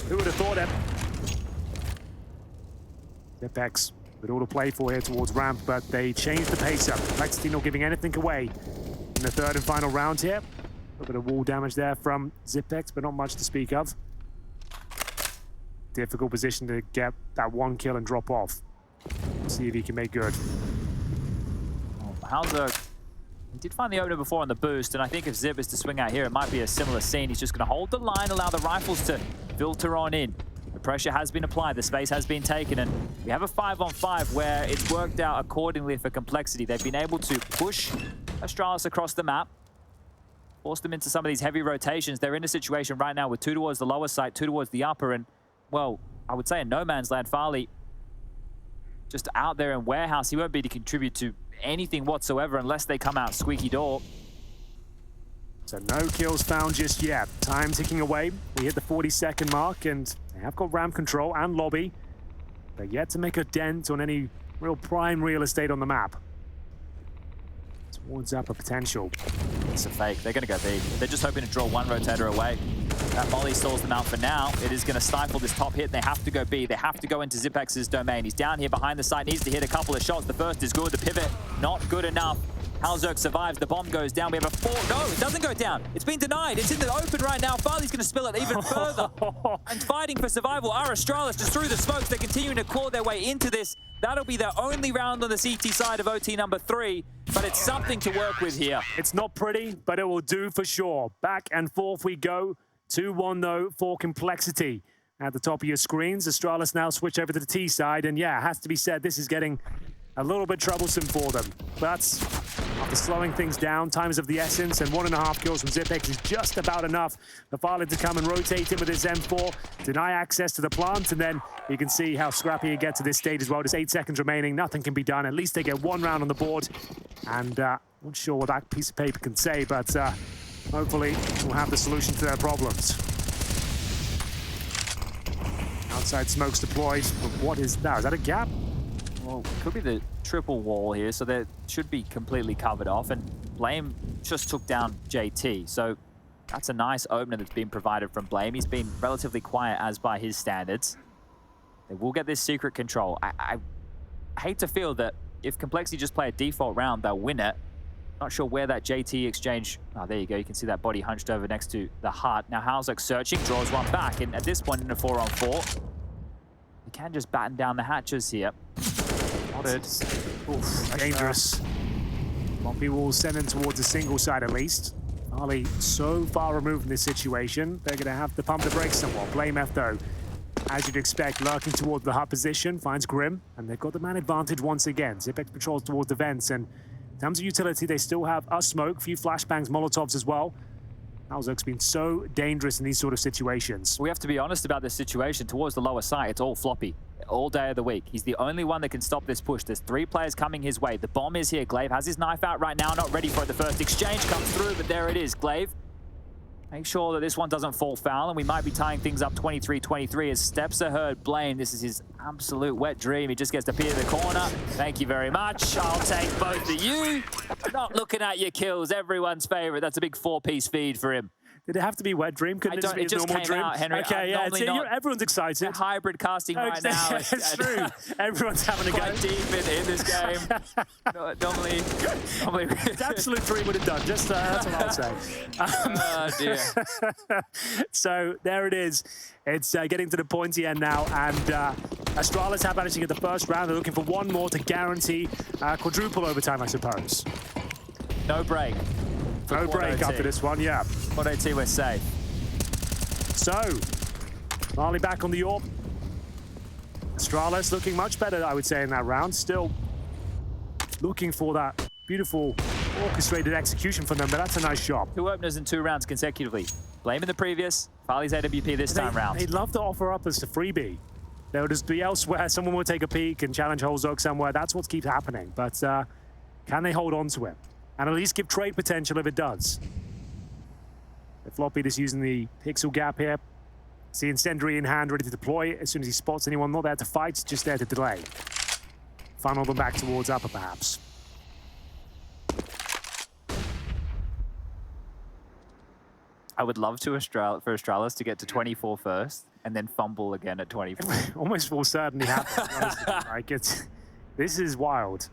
S1: Who would have thought it? Zipex with all to play for here towards ramp, but they changed the pace up. Complexity not giving anything away in the 3rd and final round here. A little bit of wall damage there from Zipex, but not much to speak of. Difficult position to get that 1 kill and drop off. See if he can make good.
S2: Halzerk He did find the opener before on the boost, and I think if Zip is to swing out here, it might be a similar scene. He's just going to hold the line, allow the rifles to filter on in. The pressure has been applied, the space has been taken, and we have a 5-on-5 where it's worked out accordingly for complexity. They've been able to push Astralis across the map, force them into some of these heavy rotations. They're in a situation right now with 2 towards the lower side, 2 towards the upper, and, well, I would say in no man's land, Farley just out there in warehouse. He won't be to contribute to anything whatsoever unless they come out squeaky door.
S1: So no kills found just yet. Time ticking away. We hit the 40-second mark, and they have got ramp control and lobby. They're yet to make a dent on any real prime real estate on the map. Towards upper potential.
S2: It's a fake. They're going to go B. They're just hoping to draw one rotator away. That molly stalls them out for now. It is going to stifle this top hit. They have to go B. They have to go into Zipex's domain. He's down here behind the site. Needs to hit a couple of shots. The first is good. The pivot, not good enough. Halzerk survives. The bomb goes down. We have a 4. No, it doesn't go down. It's been denied. It's in the open right now. Farley's going to spill it even further. And fighting for survival are Astralis just through the smokes. They're continuing to claw their way into this. That'll be their only round on the CT side of OT number 3, but it's something to work with here.
S1: It's not pretty, but it will do for sure. Back and forth we go. 2-1 though for complexity. At the top of your screens, Astralis now switch over to the T side, and yeah, it has to be said, this is getting a little bit troublesome for them. But after slowing things down, time is of the essence, and 1.5 kills from Zipex is just about enough for Farley to come and rotate him with his M4, deny access to the plant, and then you can see how scrappy it gets to this stage as well. Just 8 seconds remaining, nothing can be done. At least they get 1 round on the board, and not sure what that piece of paper can say, but hopefully we'll have the solution to their problems. Outside smokes deployed, but what is that? Is that a gap?
S2: Well, could be the triple wall here, so that should be completely covered off. And Blame just took down JT, so that's a nice opener that's been provided from Blame. He's been relatively quiet as by his standards. They will get this secret control. I hate to feel that if Complexity just play a default round, they'll win it. Not sure where that JT exchange... Oh, there you go. You can see that body hunched over next to the hut. Now Halzerk searching, draws one back, and at this point in a 4-on-4, they can just batten down the hatches here. Spotted.
S1: Oof, dangerous. Moppy will send him towards a single side at least. Farley so far removed from this situation, they're going to have to pump the brakes somewhat. Blame F though, as you'd expect, lurking towards the hut position, finds Grim, and they've got the man advantage once again. Zipex patrols towards the vents, and in terms of utility, they still have a smoke, few flashbangs, Molotovs as well. Halzerk's been so dangerous in these sort of situations.
S2: We have to be honest about this situation. Towards the lower side, it's all floppy. All day of the week. He's the only one that can stop this push. There's 3 players coming his way. The bomb is here. Glaive has his knife out right now. Not ready for it. The first exchange comes through, but there it is. Glaive, make sure that this one doesn't fall foul, and we might be tying things up 23-23 as steps are heard. Blame, this is his absolute wet dream. He just gets to peer the corner. Thank you very much. I'll take both of you. Not looking at your kills. Everyone's favorite. That's a big 4-piece feed for him.
S1: Did it have to be wet dream? Couldn't it just be a normal dream?
S2: Out, Henry.
S1: Okay, yeah, everyone's excited.
S2: It's hybrid casting right now.
S1: It's true. Everyone's having a go.
S2: Quite deep in this game. Normally
S1: it's absolute dream would have done. Just that's what I'll say.
S2: Oh dear.
S1: So there it is. It's getting to the pointy end now, and Astralis have managed to get the first round. They're looking for one more to guarantee quadruple overtime, I suppose.
S2: No break.
S1: No break after this one, yeah.
S2: Quad OT, we're safe.
S1: So, Farley back on the AWP. Astralis looking much better, I would say, in that round. Still looking for that beautiful orchestrated execution from them, but that's a nice job.
S2: 2 openers in 2 rounds consecutively. Blaming the previous, Farley's AWP this time round.
S1: They'd love to offer up as a freebie. They'll just be elsewhere. Someone will take a peek and challenge Halzerk somewhere. That's what keeps happening. But can they hold on to it? And at least give trade potential if it does. The Floppy just using the pixel gap here. See Incendiary in hand, ready to deploy as soon as he spots anyone. Not there to fight, just there to delay. Funnel them back towards upper, perhaps.
S2: I would love to for Astralis to get to 24 first and then fumble again at 24.
S1: Almost will certainly happen. Like this is wild.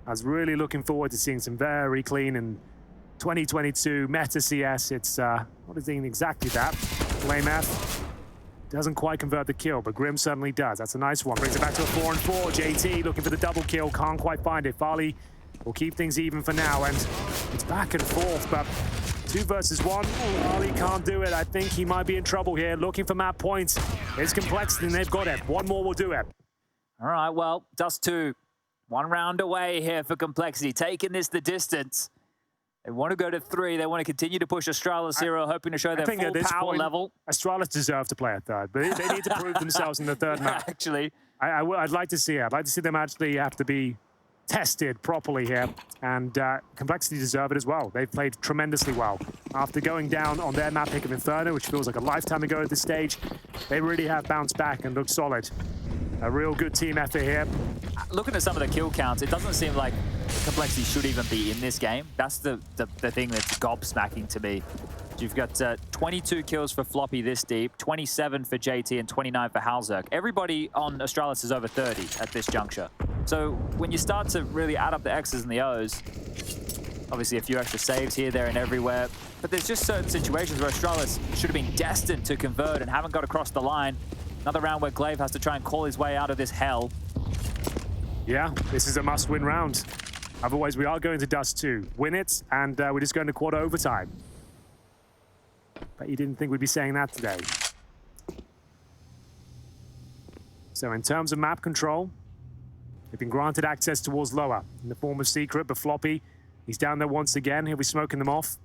S1: I was really looking forward to seeing some very clean and 2022 meta CS. It's not exactly that. Blame F doesn't quite convert the kill, but Grim certainly does. That's a nice one. Brings it back to a 4-on-4. JT looking for the double kill, can't quite find it. Farley will keep things even for now, and it's back and forth, but 2 versus 1. Well, he can't do it. I think he might be in trouble here, looking for map points. It's Complexity, and they've got it. One more will do it.
S2: All right, well, Dust 2, 1 round away here for Complexity, taking this the distance. They want to go to 3. They want to continue to push Astralis here, hoping to show their full power level.
S1: Astralis deserve to play a third, but they need to prove themselves in the third map.
S2: Actually,
S1: I'd like to see it. I'd like to see them actually have to be tested properly here, and Complexity deserve it as well. They've played tremendously well. After going down on their map pick of Inferno, which feels like a lifetime ago at this stage, they really have bounced back and looked solid. A real good team effort here.
S2: Looking at some of the kill counts, it doesn't seem like Complexity should even be in this game. That's the thing that's gobsmacking to me. You've got 22 kills for Floppy this deep, 27 for JT, and 29 for Halzerk. Everybody on Astralis is over 30 at this juncture. So when you start to really add up the X's and the O's, obviously a few extra saves here, there, and everywhere, but there's just certain situations where Astralis should have been destined to convert and haven't got across the line. Another round where Glaive has to try and call his way out of this hell.
S1: Yeah, this is a must-win round. Otherwise, we are going to Dust 2. Win it, and we're just going to quarter overtime. But you didn't think we'd be saying that today. So in terms of map control, they've been granted access towards lower in the form of Secret, but Floppy, he's down there once again. He'll be smoking them off.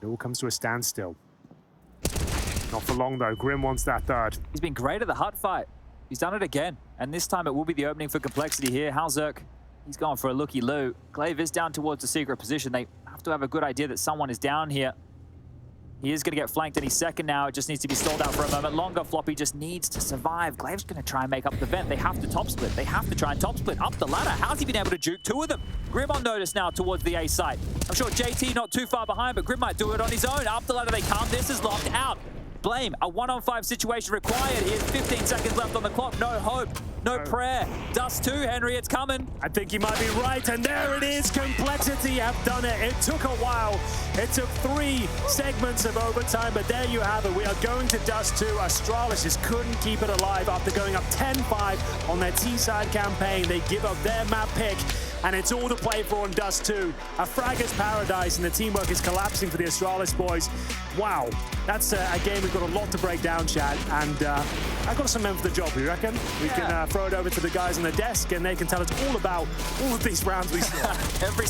S1: It all comes to a standstill. Not for long, though. Grim wants that third.
S2: He's been great at the hut fight. He's done it again. And this time it will be the opening for Complexity here. Halzerk, he's gone for a looky-loo. Glaive is down towards the secret position. They have to have a good idea that someone is down here. He is going to get flanked any second now. It just needs to be stalled out for a moment longer. Floppy just needs to survive. Glaive's going to try and make up the vent. They have to top split. They have to try and top split up the ladder. How's he been able to juke 2 of them? Grim on notice now towards the A site. I'm sure JT not too far behind, but Grim might do it on his own. Up the ladder they come. This is locked out. Blame, a 1-on-5 situation required. Here's 15 seconds left on the clock. No hope, no prayer. Dust 2, Henry, it's coming.
S1: I think you might be right, and there it is. Complexity have done it. It took a while. It took 3 segments of overtime, but there you have it. We are going to Dust 2. Astralis just couldn't keep it alive after going up 10-5 on their T-side campaign. They give up their map pick, and it's all to play for on Dust 2. A fragger's paradise, and the teamwork is collapsing for the Astralis boys. Wow, that's a game we've got a lot to break down, Chad, and I've got some men for the job, you reckon? We can throw it over to the guys on the desk, and they can tell us all about all of these rounds we saw.
S2: Every